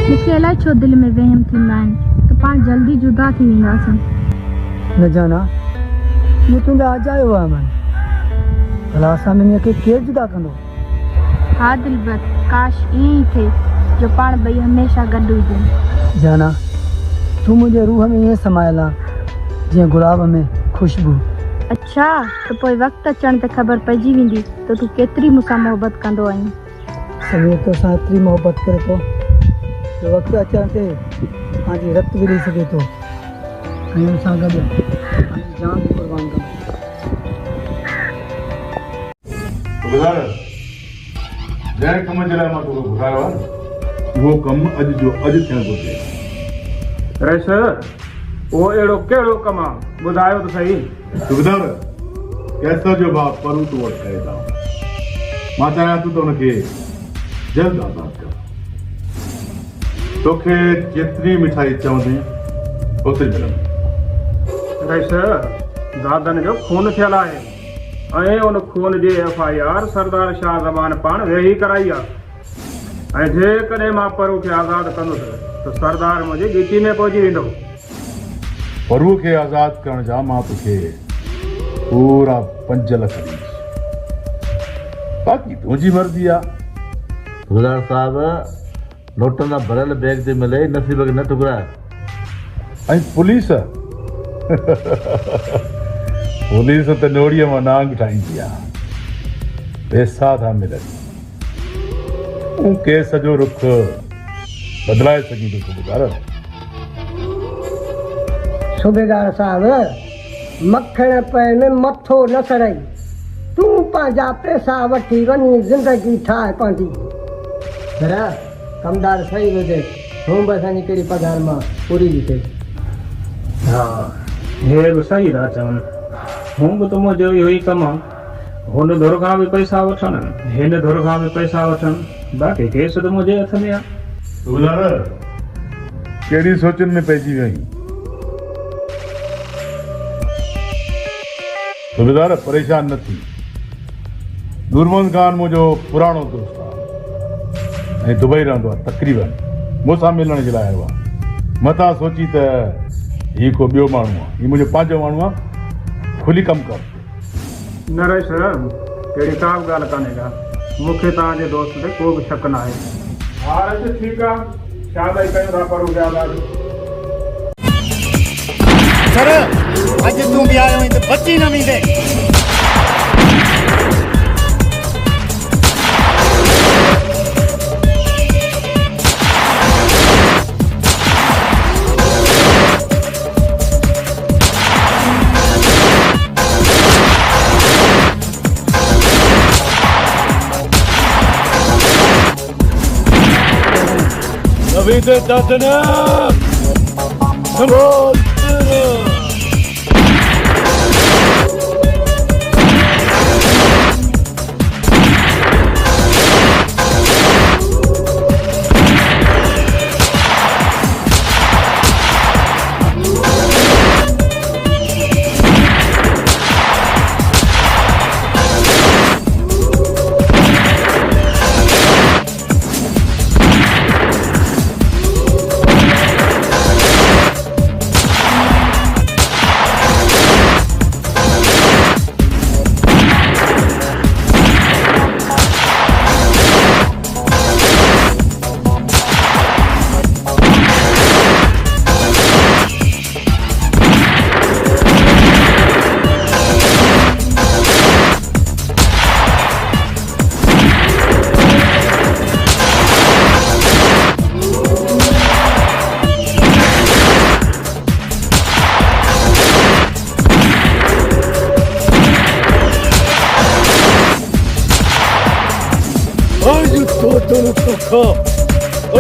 Speaker 5: मूंखे अलाए छो दिलि में वहम थींदा आहिनि त पाण जल्दी जुदा थी वेंदासीं।
Speaker 6: न जाना ये तुंहिंजा अजायो आहे मन भला असां ॿिन्ही खे केरु जुदा कंदो।
Speaker 5: हा दिलबर काश ईअं ई थिए जो पाण ॿई हमेशह गॾु हुजनि।
Speaker 6: जाना तूं मुंहिंजे रूह में ईअं समायल आहे जीअं गुलाब में ख़ुशबू।
Speaker 5: अच्छा त पोइ वक़्तु अचण ते ख़बर पइजी वेंदी त तूं केतिरी मूंसां मोहबत कंदो आहीं।
Speaker 6: समीर तोसां एतिरी मोहबत करे थो जो वक़्तु अचण ते पंहिंजी रत विझी सघे थो ऐं हुन सां गॾु पंहिंजी जान बि क़ुर्बान कंदो।
Speaker 1: जंहिं कम जे लाइ मां तोखे ॿुधायो आहे उहो कमु अॼु जो अॼु थियणु घुरिजे।
Speaker 11: रश उहो अहिड़ो कहिड़ो कमु आहे ॿुधायो त सही।
Speaker 1: सुखदार कैसर जो भाउ परू तो वटि करे था मां चाहियां थो त हुनखे जल्द आज़ादु कर। तोखे जेतिरी मिठाई चवंदी ओतिरी मिलंदी।
Speaker 11: रश दादन जो खून थियल आहे ऐं उन खून जी FIR सरदार शाह ज़मान पाण वेही कराई आहे ऐं जेकॾहिं मां परू खे आज़ादु कंदुसि त सरदार मुंहिंजी ॻिटी में पहुची वेंदो।
Speaker 1: परू खे आज़ादु करण जा मां तोखे पूरा 5 लख ॾींदुसि बाक़ी तुंहिंजी मर्ज़ी आहे।
Speaker 20: सुबेदार साहब नोटनि जा भरियल बैग ते मिले नसीब खे न टुकराए।
Speaker 1: ऐं पुलिस पुलिस त नोड़ीअ मां नांग ठाहींदी आहे पैसा था मिलनि तूं केस जो रुख बदिलाए सघीं थो।
Speaker 7: सूबेदार साहब मखण पए में मथो न सड़ई तूं पंहिंजा पैसा वठी वञी ज़िंदगी ठाहे पंहिंजी।
Speaker 16: भला कमदार सही हुजे हूं बि असांजी कहिड़ी पघार मां पूरी थी थिए।
Speaker 11: हा हे बि सही था चवनि हूं बि त मुंहिंजो इहो ई कमु आहे हुन धुर खां बि पैसा वठनि हिन धुर खां बि पैसा वठनि बाक़ी केस त मुंहिंजे हथ में आहे।
Speaker 1: सुबेदार कहिड़ी सोचनि में पइजी वई। सुबेदार परेशान न थी नूरमन खान मुंहिंजो पुराणो दोस्त आहे ऐं दुबई रहंदो आहे तक़रीबन मूंसां मिलण जे लाइ आयो आहे। मथां सोची त हीउ को ॿियो माण्हू आहे हीउ मुंहिंजो पंहिंजो माण्हू आहे खुली कमु कर।
Speaker 11: नरेश कहिड़ी का बि ॻाल्हि कान्हे का मूंखे तव्हांजे दोस्त ते को बि शक न आहे। हा रश ठीकु आहे शादी कयूं था परू खे आज़ादु।
Speaker 3: सर अॼु तूं बि आयो आहीं त बची न वेंदे।
Speaker 4: Navide Dadana! Come on!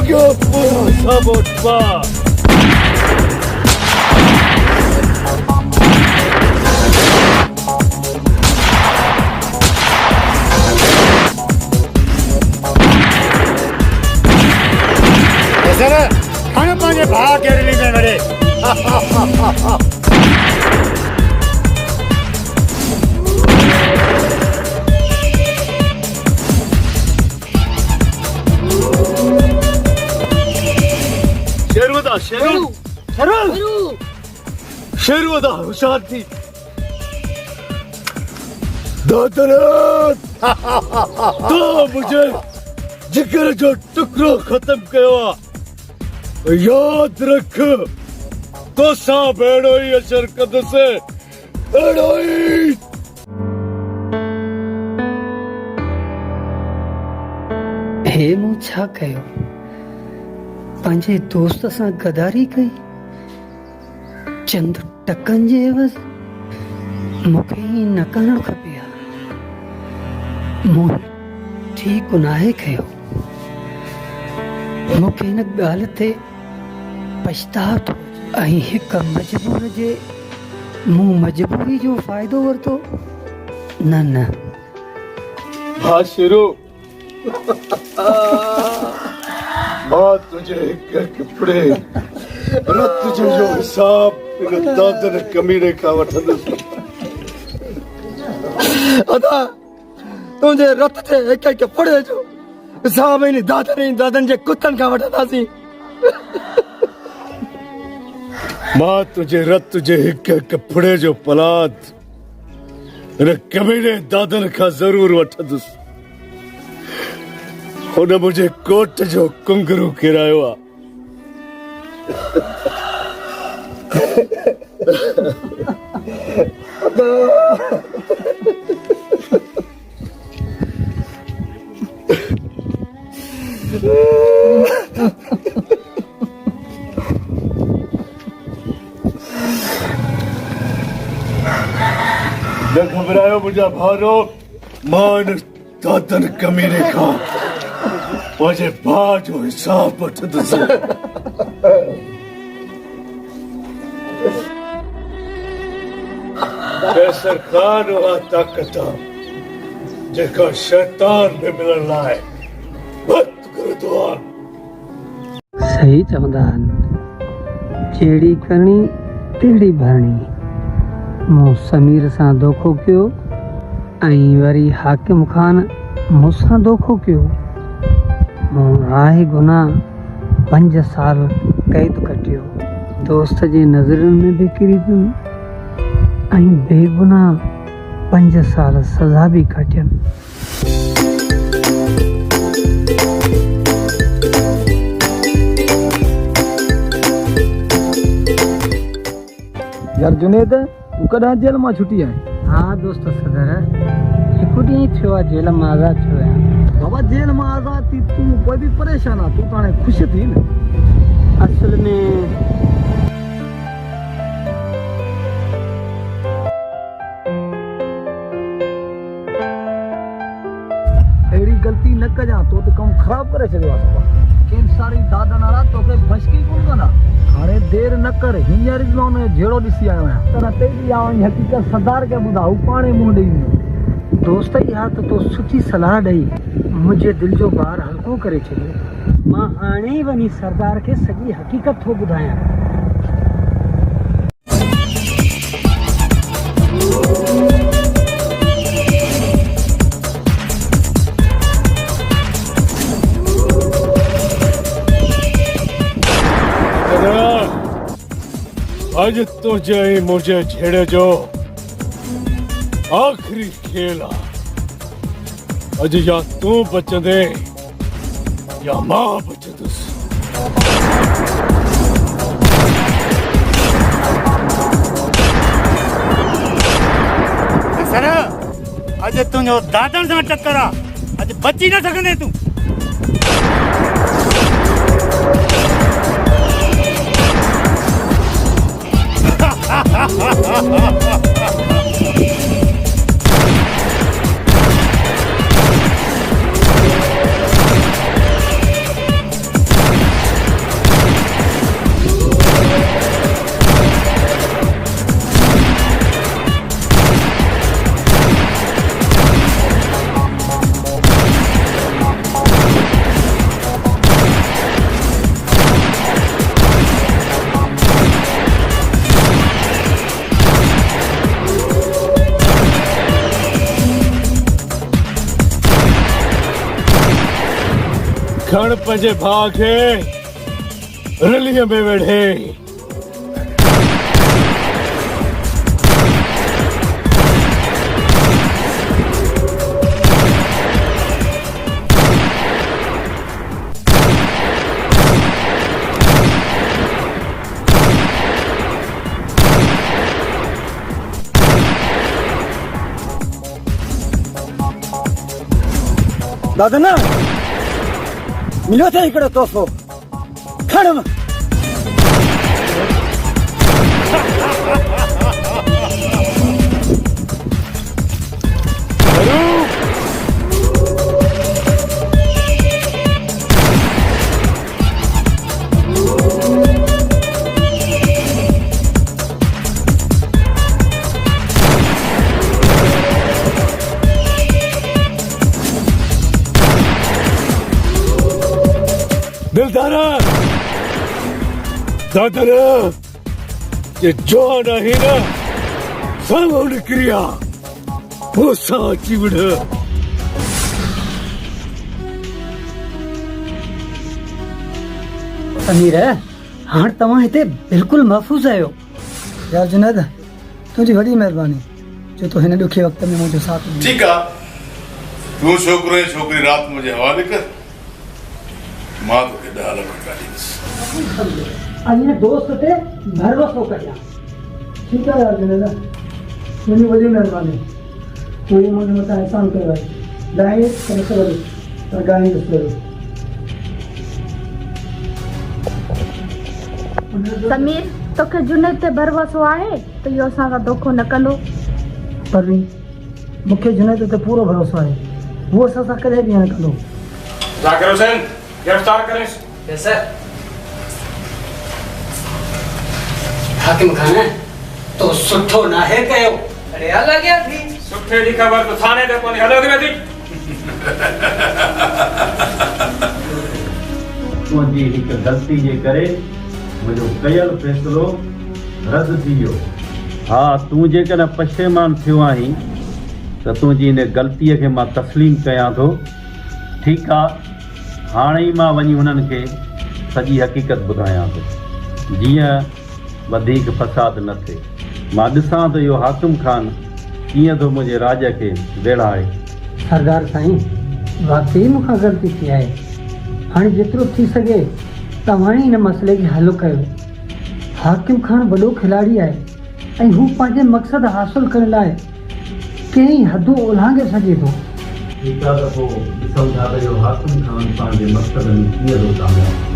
Speaker 4: अगो पूरा सब उठवा
Speaker 3: सर खाने पाने भाग के रिलीज में बड़े
Speaker 4: शेरवदा होशियार थी दादरात तो मुझे जिगर जो टुकड़ो खत्म कयो याद रख तो सा बेड़ो ही असर कद से बेड़ो ही
Speaker 16: हे मूं छा कयो पंहिंजे दोस्त सां गदारी कई चंद टकनि जे एवज़ मूंखे ई न करणु खपे मूं ठीक गुनाहे कयो मूंखे हिन ॻाल्हि ते पछताव थो ऐं हिक मजबूर जे मूं मजबूरी जो फ़ाइदो वरितो न न
Speaker 4: हाँ शेरू मां तुझे हिक कपिड़े रत जो हिसाब इन दादन कमीने खां वठंदुसि
Speaker 6: अदा तुंहिंजे रत ते हिक हिक फड़े जो हिसाब इन दादन जे कुतनि खां वठंदासीं
Speaker 4: मां तुझे रत जे हिक हिक फड़े जो पलाद इन कमीने दादन खां ज़रूर वठंदुसि हुन मुंहिंजे कोट जो कुंगरू किरायो आहे न घबरायो मुंहिंजा भारो मां इन दादन कमीने खां मुझे भाउ जो हिसाब वठंदुसि कैसर खान उहा ताक़त आहे जेका शैतान में मिलण लाइ वक़्तु करंदो आहे
Speaker 16: सही चवंदा आहिनि जहिड़ी करणी तहिड़ी भरणी मूं समीर सां धोखो कयो ऐं वरी हाकिम खान मूंसां धोखो कयो मूं राहे गुनाह 5 साल क़ैद कटियो दोस्त जे नज़रनि में बि किरी पियुमि ऐं बेगुनाह 5 साल सज़ा बि कटियमि
Speaker 6: यार जुनेद तू कॾहिं जेल मां छुटी आहे
Speaker 16: हा दोस्त सदर हिकु ॾींहुं थियो आहे जेल मां आज़ाद थियो आहियां
Speaker 6: बाबा जेल मां आज़ाद थी तूं कोई बि परेशान आहे तूं त हाणे ख़ुशि थी न
Speaker 16: असल में
Speaker 6: अहिड़ी ग़लती न कजां तो त कमु ख़राबु करे छॾियो आहे बाबा केर सारी दादा नारा तोखे बचकी कोन कंदा हाणे देर न कर हींअर ई मां हुनजो जहिड़ो ॾिसी आयो आहियां पर तेरी आवाज़ हक़ीक़त सरदार खे ॿुधा हू पाणे मुंहुं ॾेई वेंदो
Speaker 16: दोस्त इहा त तो सुठी सलाह ॾेई मुंहिंजे दिलि जो भार हल्को करे छॾियो मां हाणे ई वञी सरदार खे सॼी हक़ीक़त थो ॿुधायां
Speaker 4: अज तुझे ही मुझे छेड़े जो आखिरी खेल आहे अज या तू बचंदे या मां बचंदुसि
Speaker 3: सर अॼु तुंहिंजो दादन सां टकर आहे अॼु बची न सघंदे तूं
Speaker 4: खण पंहिंजे भाउ खे रलीअ में वेढ़े।
Speaker 6: दादा ना मिलो थे इकड़ो तोहफ़ो खण
Speaker 4: दिलदारा दादरा ये जवान आहे ना साम्हूं निकिरी आ मूंसां अची विढ़।
Speaker 6: समीर हाणे तव्हां हिते बिल्कुलु महफ़ूज़ आहियो। यार जुनैद तुंहिंजी वॾी महिरबानी जो तूं हिन ॾुखे वक़्त में मुंहिंजो साथ ॾिनो।
Speaker 17: ठीक आहे तूं छोकिरो ऐं छोकिरी राति मुंहिंजे हवाले कर मां तोखे 10 लख ॾींदुसि।
Speaker 6: अने दोस्त ते भरोसो करियां। ठीक है यार जुनैद तुंहिंजी वॾी महिरबानी तूं ही मुंहिंजे मथां एहसान कयो आहे। गांइ करे सघंदुसि पर गांइ ॾिसंदुसि।
Speaker 5: समीर तोखे जुनैद ते भरोसो आहे त इहो असां सां धोखो न कंदो।
Speaker 6: परवीन मूंखे जुनैद ते पूरो भरोसो आहे वो असां सां कॾहिं बि न कंदो।
Speaker 11: जाकिर हुसैन गिरफ्तार करें।
Speaker 16: यस सर। हाकिम खान तो सुठो नाहे कयो।
Speaker 10: अरे हल गया थी
Speaker 11: सुठे जी खबर तो थाने ते कोनी हलो के थी।
Speaker 18: तुंहिंजी हिकु ग़लती जे करे मुंहिंजो कयल फ़ैसिलो रद्द थी वियो। हा तूं जेकॾहिं पशेमान थियो आहीं त तुंहिंजी हिन ग़लतीअ खे मां तस्लीम कयां थो। ठीकु आहे हाणे ई मां वञी हुननि खे सॼी हक़ीक़त ॿुधायां थो जीअं वधीक फ़साद न थिए। मां ॾिसां थो इहो हाकिम खान कीअं थो मुंहिंजे राज खे वेढ़ाए।
Speaker 6: सरदार साईं वाकई मूंखां ग़लती थी आहे। हाणे जेतिरो थी सघे तव्हां ई हिन मसइले खे हल कयो। हाकिम खान वॾो खिलाड़ी आहे ऐं हू पंहिंजे मक़सद हासिल करण लाइ कई हदूं उल्हांघे सघे थो।
Speaker 18: ठीकु आहे त पोइ ॾिसूं था त इहो हाकिम खान पंहिंजे मक़सद में कीअं थो कामयाबु।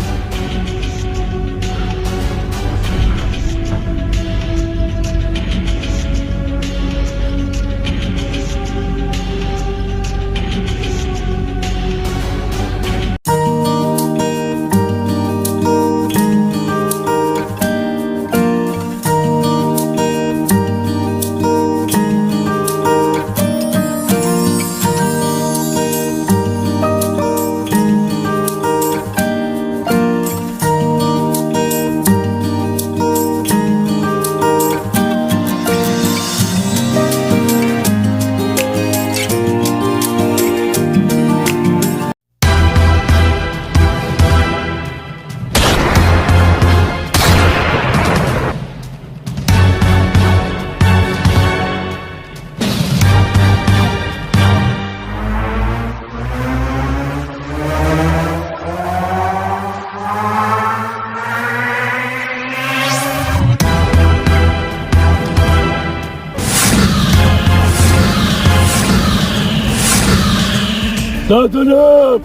Speaker 4: जनाब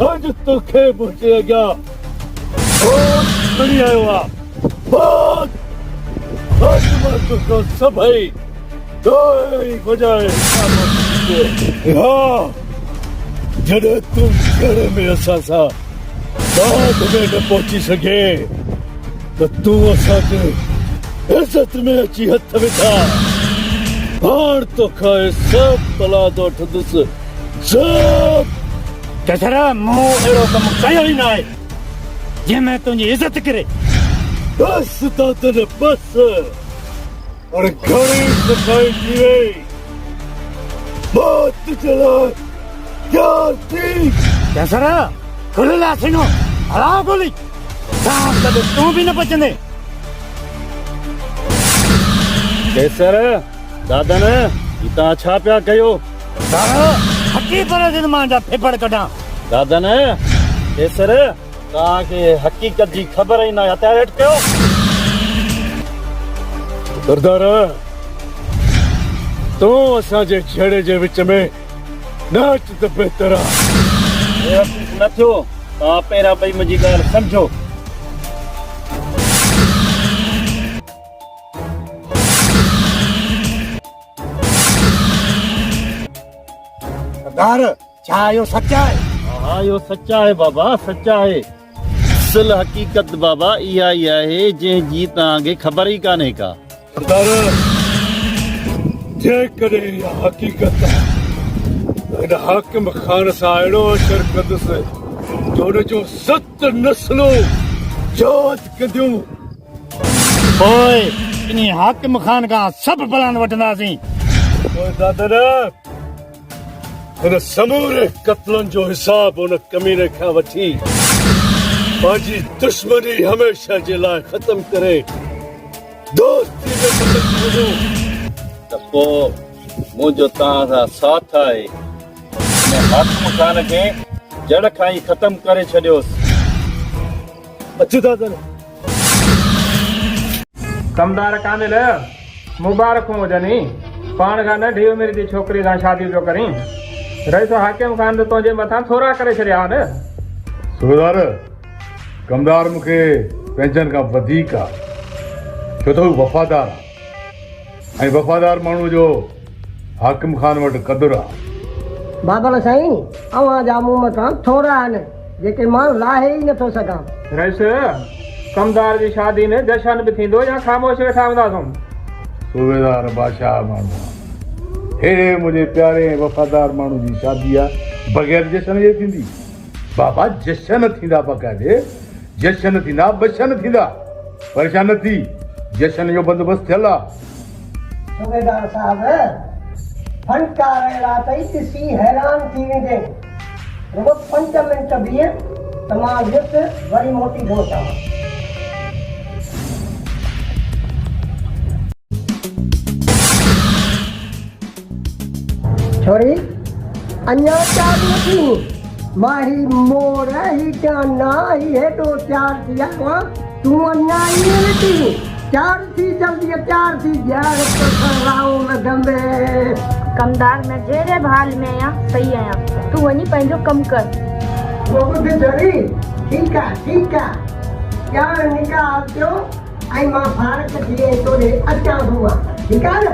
Speaker 4: अज तोखे मुंहिंजे अॻियां बहुत खणी आयो आहे। बहुत अज मां तोखां सभई दोई बजाए हा जॾहिं तूं घर में असां सां बाग में न पहुची सघे त तूं असांखे इज़त में अची हथ विधा। हाणे तोखां सभु तलाद वठंदुसि सब।
Speaker 3: दशहरा मूं अहिड़ो कमु कयो ई न आहे जंहिंमें तुंहिंजी इज़त करे।
Speaker 4: बस दादन बस और घणी सफ़ाई थी वई। बात चला क्या थी
Speaker 3: दशहरा खुलला सिनो हला गोली सांप कदे तू भी न बचंदे
Speaker 18: केसर दादन इता छा पिया कयो
Speaker 3: दादा हकी पर दिन मां जा फेफड़ कढा
Speaker 18: दादन केसर तव्हांखे हक़ीक़त जी ख़बर ई न हथियार हेठि कयो
Speaker 4: सरदार तूं असांजे छेड़े जे विच में नाच त बहितर आहे
Speaker 18: न थियो तव्हां पहिरियां भई मुंहिंजी ॻाल्हि सम्झो
Speaker 3: सरदार छा इहो सच आहे
Speaker 18: हा इहो सच आहे बाबा सच आहे असल हक़ीक़त बाबा इहा ई आहे जंहिंजी तव्हांखे ख़बर ई कान्हे का
Speaker 4: सरदार जेकॾहिं इहा हक़ीक़त आहे हिन हाकिम ख़ान सां अहिड़ो असरु कंदुसि जो हुनजो 7 नस्लूं यादि कंदियूं
Speaker 3: ओए इन हाकिम खान खां सभु प्लान वठंदासीं
Speaker 4: ओए दादर हिन समूरे क़त्लनि जो हिसाब हुन कमीने खां वठी पंहिंजी दुश्मनी हमेशह जे लाइ ख़तम करे दोस्ती में बदल वञो
Speaker 18: त पोइ मुंहिंजो तव्हां सां साथ आहे हिन हाकिम खान खे जड़ खां ई ख़तम करे छॾियोसि
Speaker 4: अचु दादर
Speaker 11: कमदार कामिल मुबारकूं हुजनि पाण खां नंढी उमिरि जी छोकिरी सां शादी पियो करीं रही तो हाकिम खान तो तुंहिंजे मथां थोरा करे छॾिया न
Speaker 1: सूबेदार कमदार मूंखे पंहिंजनि खां वधीक आहे छो त हू वफ़ादार आहे ऐं वफ़ादार माण्हू जो हाकिम खान वटि क़दुरु आहे
Speaker 7: बाबल साईं अवां जा मुंहं मथां थोरा आहिनि जेके मां लाहे ई नथो सघां
Speaker 11: रईस कमदार जी शादी में जशन बि थींदो या ख़ामोश वेठा हूंदासूं
Speaker 1: सूबेदार बादशाह माण्हू आहे हेड़े मुंहिंजे प्यारे ऐं वफ़ादार माण्हू जी शादी आहे बग़ैर जशन जे थींदी बाबा जशन थींदा बक़ाइदे जशन थींदा बशन थींदा परेशान न थी जशन जो बंदोबस्तु थियल आहे
Speaker 7: सूबेदार साहब फनकार अहिड़ा अथई ॾिसी हैरान थी वेंदे रुगो 5 मिंट बीह त मां वियुसि वरी मोटी थो अचां छोरी अञा चालू थी माही मोर ही जाना ही हेॾो तयार थी आयो तूं अञा ईअं वेठी तयार थी जल्दी तयार थी यार राऊ न गंबे
Speaker 5: कमदार मैं जहिड़े बि हाल में आहियां सही आहियां तूं वञी पंहिंजो कमु कर
Speaker 7: ॿुध छोरी ठीकु आहे यार निकाह थियो ऐं मां फारक थी तोॾे अचां थो ठीकु आहे न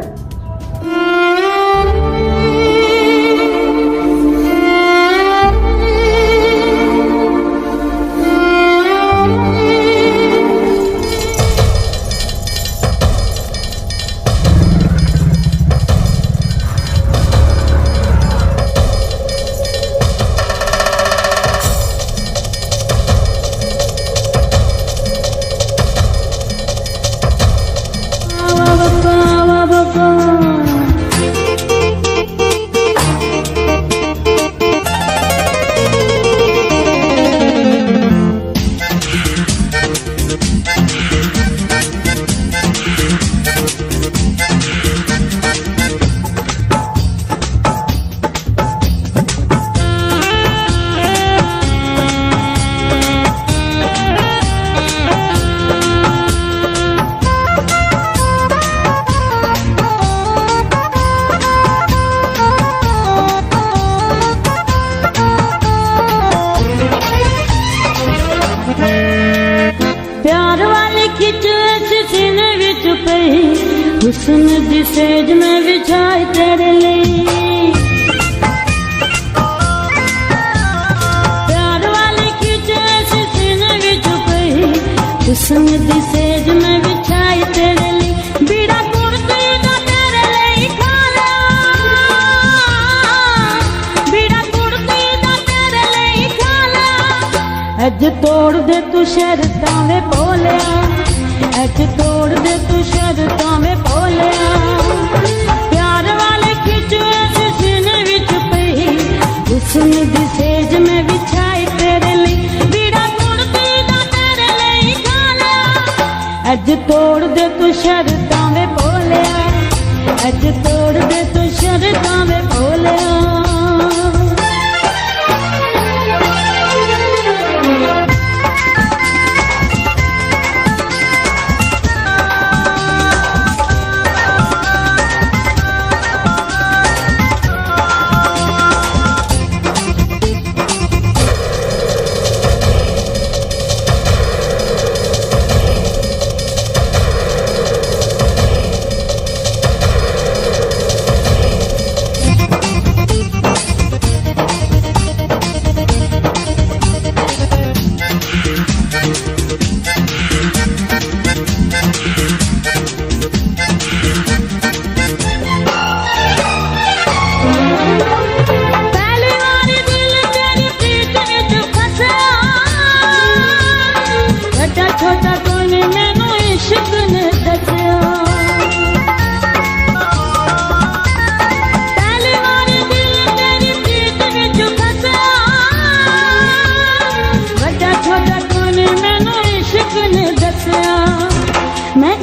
Speaker 21: हुस्न दी सेज में विछाई तेरे लिए प्यार वाली खिचे ऐसी सीने विच पई हुस्न दी सेज में विछाई तेरे लिए बीड़ा कुर्ती दा तेरे लिए खाला बीड़ा कुर्ती दा तेरे लिए खाला अज तोड़ दे तू शर्तां वे बोलिया अज तोड़ दे तू शर्तां में बोलिया प्यार वाले खिचो ऐसे सीने विच पई हुस्न दी सेज में विछाई तेरे लिए अज तोड़ दे तू शर्तां वे भोलिया, अज तोड़ दे तू शर्तां वे भोलिया।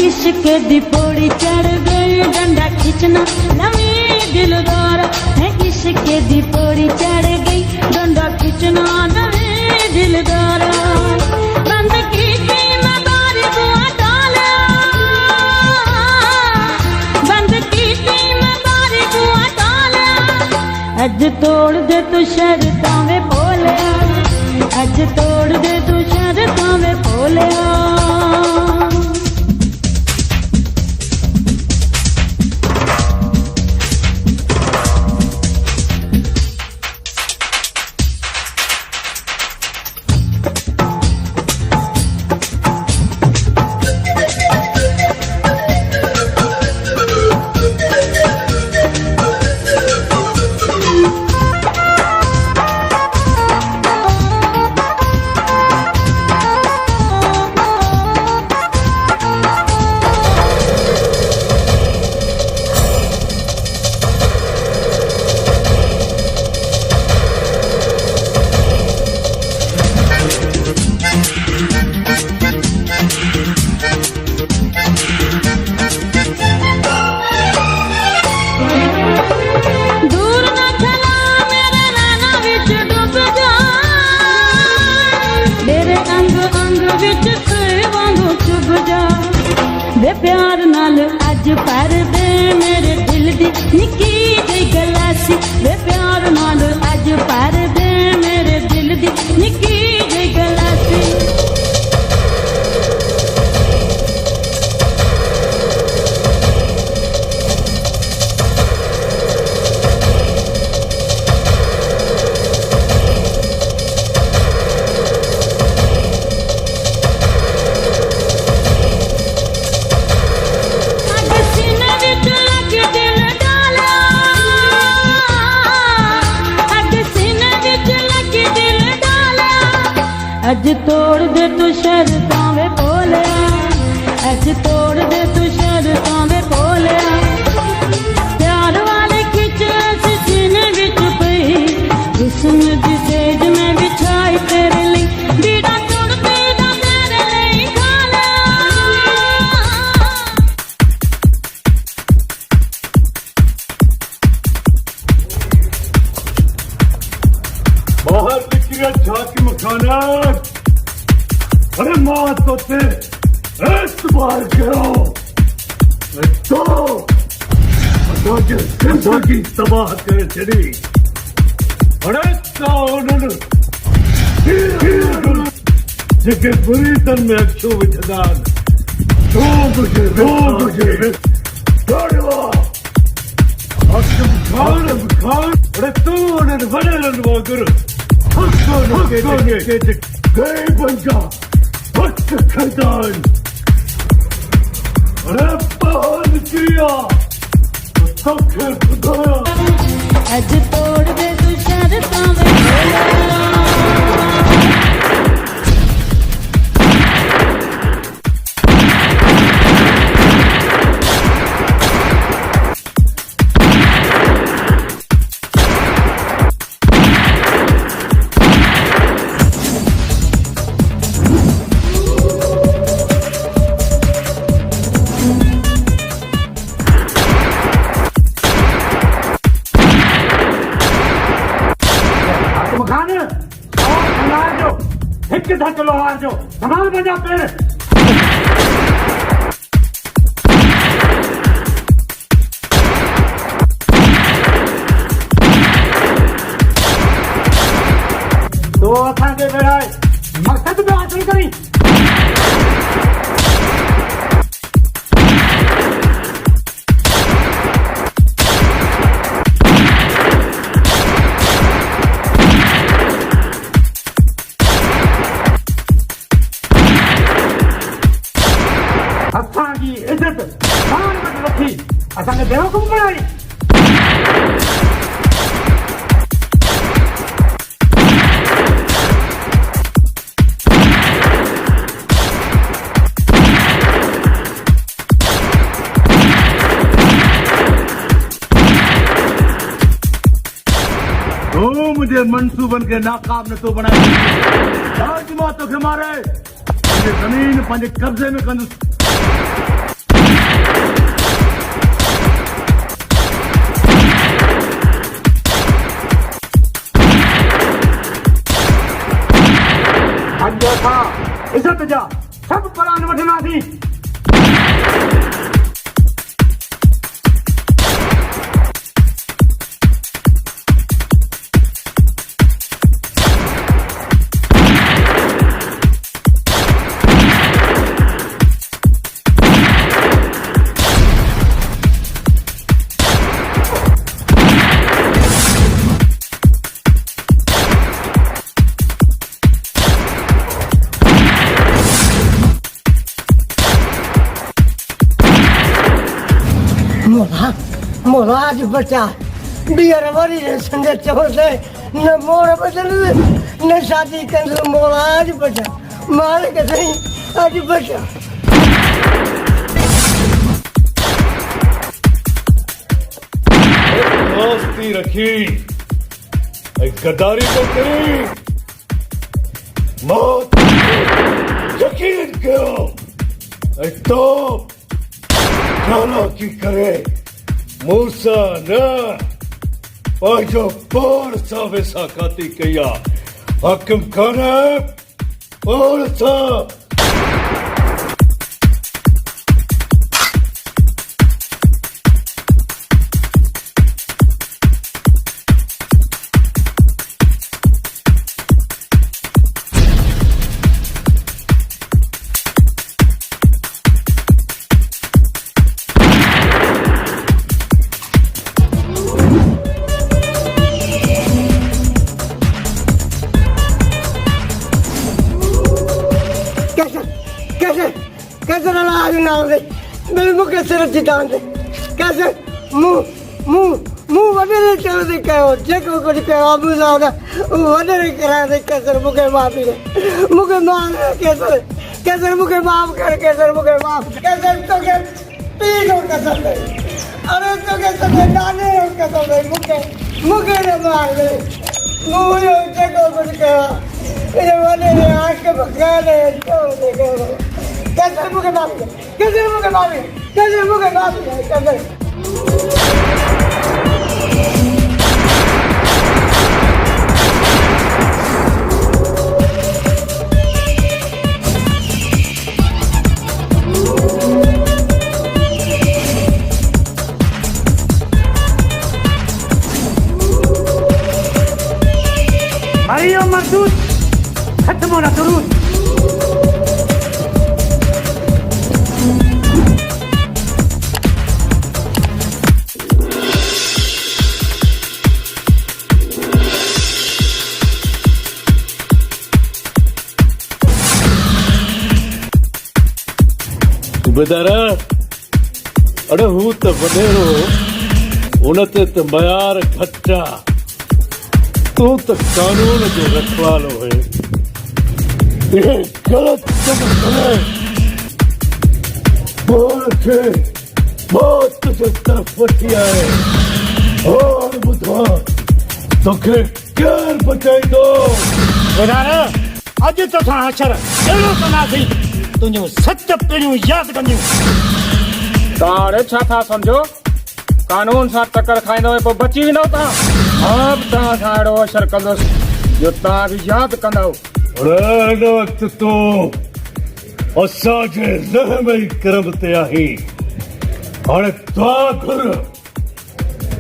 Speaker 21: इश्क दी पौड़ी चढ़ गई डंडा खिंचना नवी दिलदार, मैं इश्क दी पौड़ी चढ़ गई डंडा खिंचना नवी दिलदार। बंद की मैं बारी बुआ डाला, बंद की मैं बारी बुआ डाला। अज तोड़ दे तू शर्तां वे भोलिया, अज तोड़ दे तू शर्तां वे भोलिया। प्यार नाल अज भर दे मेरे दिल दी निक्की जी गलासी, वे प्यार नाल अज भर दे मेरे दिल दी निक्की जी गलासी। अज तोड़ दे तू शर्तां वे भोलिया, अज तोड़ दे तू शर्तां वे भोलिया। प्यार वाले खिच ऐसी सीने विच पई, हुस्न दी सेज में बिछाई तेरे लिए, बीड़ा तोड़ते दा तेरे लिए खाला।
Speaker 4: बाहर निकलिया झांकी मखाना, अरे माँ तो एतबार करो तो जिंदगी तबाह कर चली। अरे जेके बुरी तन में अक्षो विचदान दो मुझे खान अरे तू उन्हें बड़े लंडवा गुरु गए बंजा वक्त खदान। अरे बहाल किया तो सब खुदाया।
Speaker 21: अज तोड़ दे तू शर्तां वे भोलिया।
Speaker 9: किलो हार जो संभाल पंहिंजा पेर। तो असांखे बेड़ाए मक़सद में हासिल करी। असांजी इज़त शान वटि रखी असांखे बेवकूफ़ बणाई।
Speaker 1: तू मुझे मंसूबन के नाकाम न तो बनाए। आज मां तोखे मारे मुझे जमीन पंहिंजे कब्ज़े में कंदुसि।
Speaker 9: अॼु असां इज़त जा सभु परान वठंदासीं।
Speaker 7: मोला आज बचा बियर वरी संगे चवंदे न मोर बचल न शादी कंदो। मोला आज बचा मालिक सही आज बचा।
Speaker 4: दोस्ती रखी गद्दारी तो करी मौत यकीन करो तो चालाकी करे मूसा न पंहिंजो पाण सां वेसा खाती कया हकम खाना पाण सां।
Speaker 7: मुखे सिर जितान दे कैसे मुंह वॾे चवण ते कयो जेको कुझु कयो आहे मूंसां वॾे कराए दे। कैसर मूंखे माफ़ी ॾे मूंखे माफ़ कैसर कैसर मूंखे माफ़ कर कैसर मूंखे माफ़ कैसर तोखे पीउ जो कसम दे अरे तोखे सॼे नाने जो कसम दे मूंखे न मार दे। मूं इहो जेको कुझु कयो आहे इहो वॾे आंख भॻाए कैसर मूंखे माफ़ी ॾे कैसर मूंखे माफ़ी ॾे कैसर मूंखे माफ़ी ॾे कैसर।
Speaker 9: Mario Mardut, ختم ولا ترود.
Speaker 4: सूबेदारा अड़े हू त वॾेरो उन ते त मयार घटा तू त कानून जो रखवालो है ये गलत कम करे बोल के मौत जे तरफ वठी आए और बुधा तोखे केर बचाईंदो।
Speaker 9: सूबेदारा अॼु तोसां अक्षर अहिड़ो कंदासीं तुंहिंजूं 7 पीढ़ियूं यादि कंदियूं।
Speaker 11: तव्हां हाणे छा था सम्झो कानून सां टकर खाईंदव पोइ बची वेंदव तव्हां। हा बि तव्हां सां अहिड़ो असरु कंदुसि जो तव्हां बि यादि कंदव
Speaker 4: हिन वक़्तु तो असांजे रहम ई करम ते आहीं। हाणे दुआ घुर,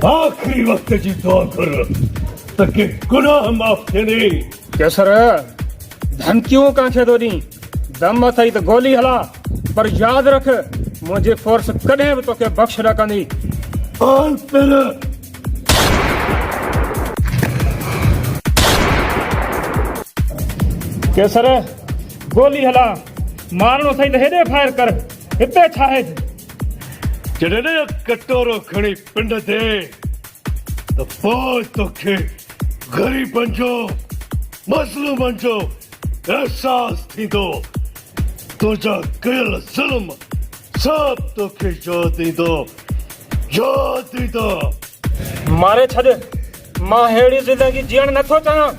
Speaker 4: आख़िरी वक़्त जी दुआ घुर त के गुनाह माफ़ थियनि।
Speaker 11: केसर धमकियूं कंहिंखे थो ॾीं, दम अथई त गोली हला, पर यादि रख मुंहिंजी फोर्स कॾहिं बि तोखे बख़्श न कंदी। केसर गोली हला, मारणो अथई त हेॾे फायर कर, हिते छा आहे?
Speaker 4: जॾहिं कटोरो खणी पिंड ते त पोइ तोखे ग़रीबनि जो मज़लूमनि जो एहसास थींदो। तुंहिंजा कयल ज़ुल्म सभु तोखे यादि ईंदो।
Speaker 11: मारे छॾ, मां अहिड़ी ज़िंदगी जीअण नथो चाहियां।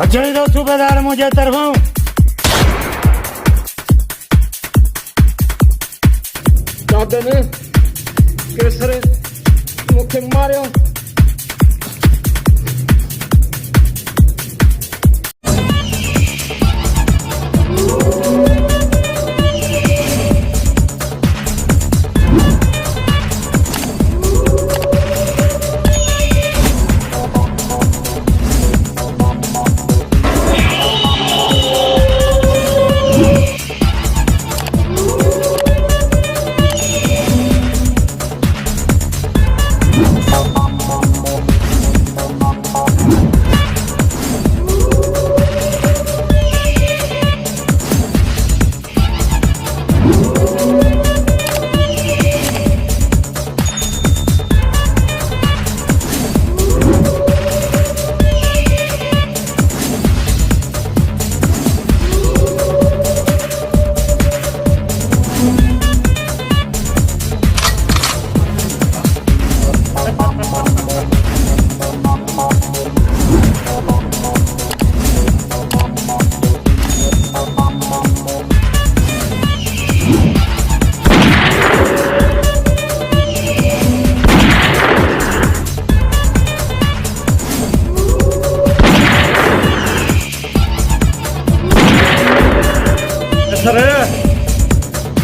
Speaker 3: अचण दो सूबेदार मुंहिंजे तरफ़ां।
Speaker 11: दादन केसर मूंखे मारियो।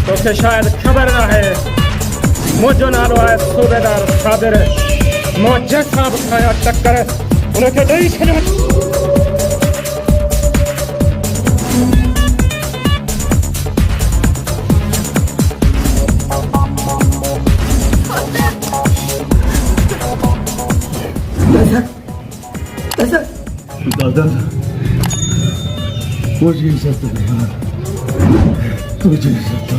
Speaker 11: तोखे शायद ख़बर न आहे, मुंहिंजो नालो आहे सूबेदार साबिर। मां जंहिंसां बि खयां टक्कर उनखे ॾेई छॾियां।
Speaker 4: दादा मुझे इज्जत नहीं, तुझे इज्जत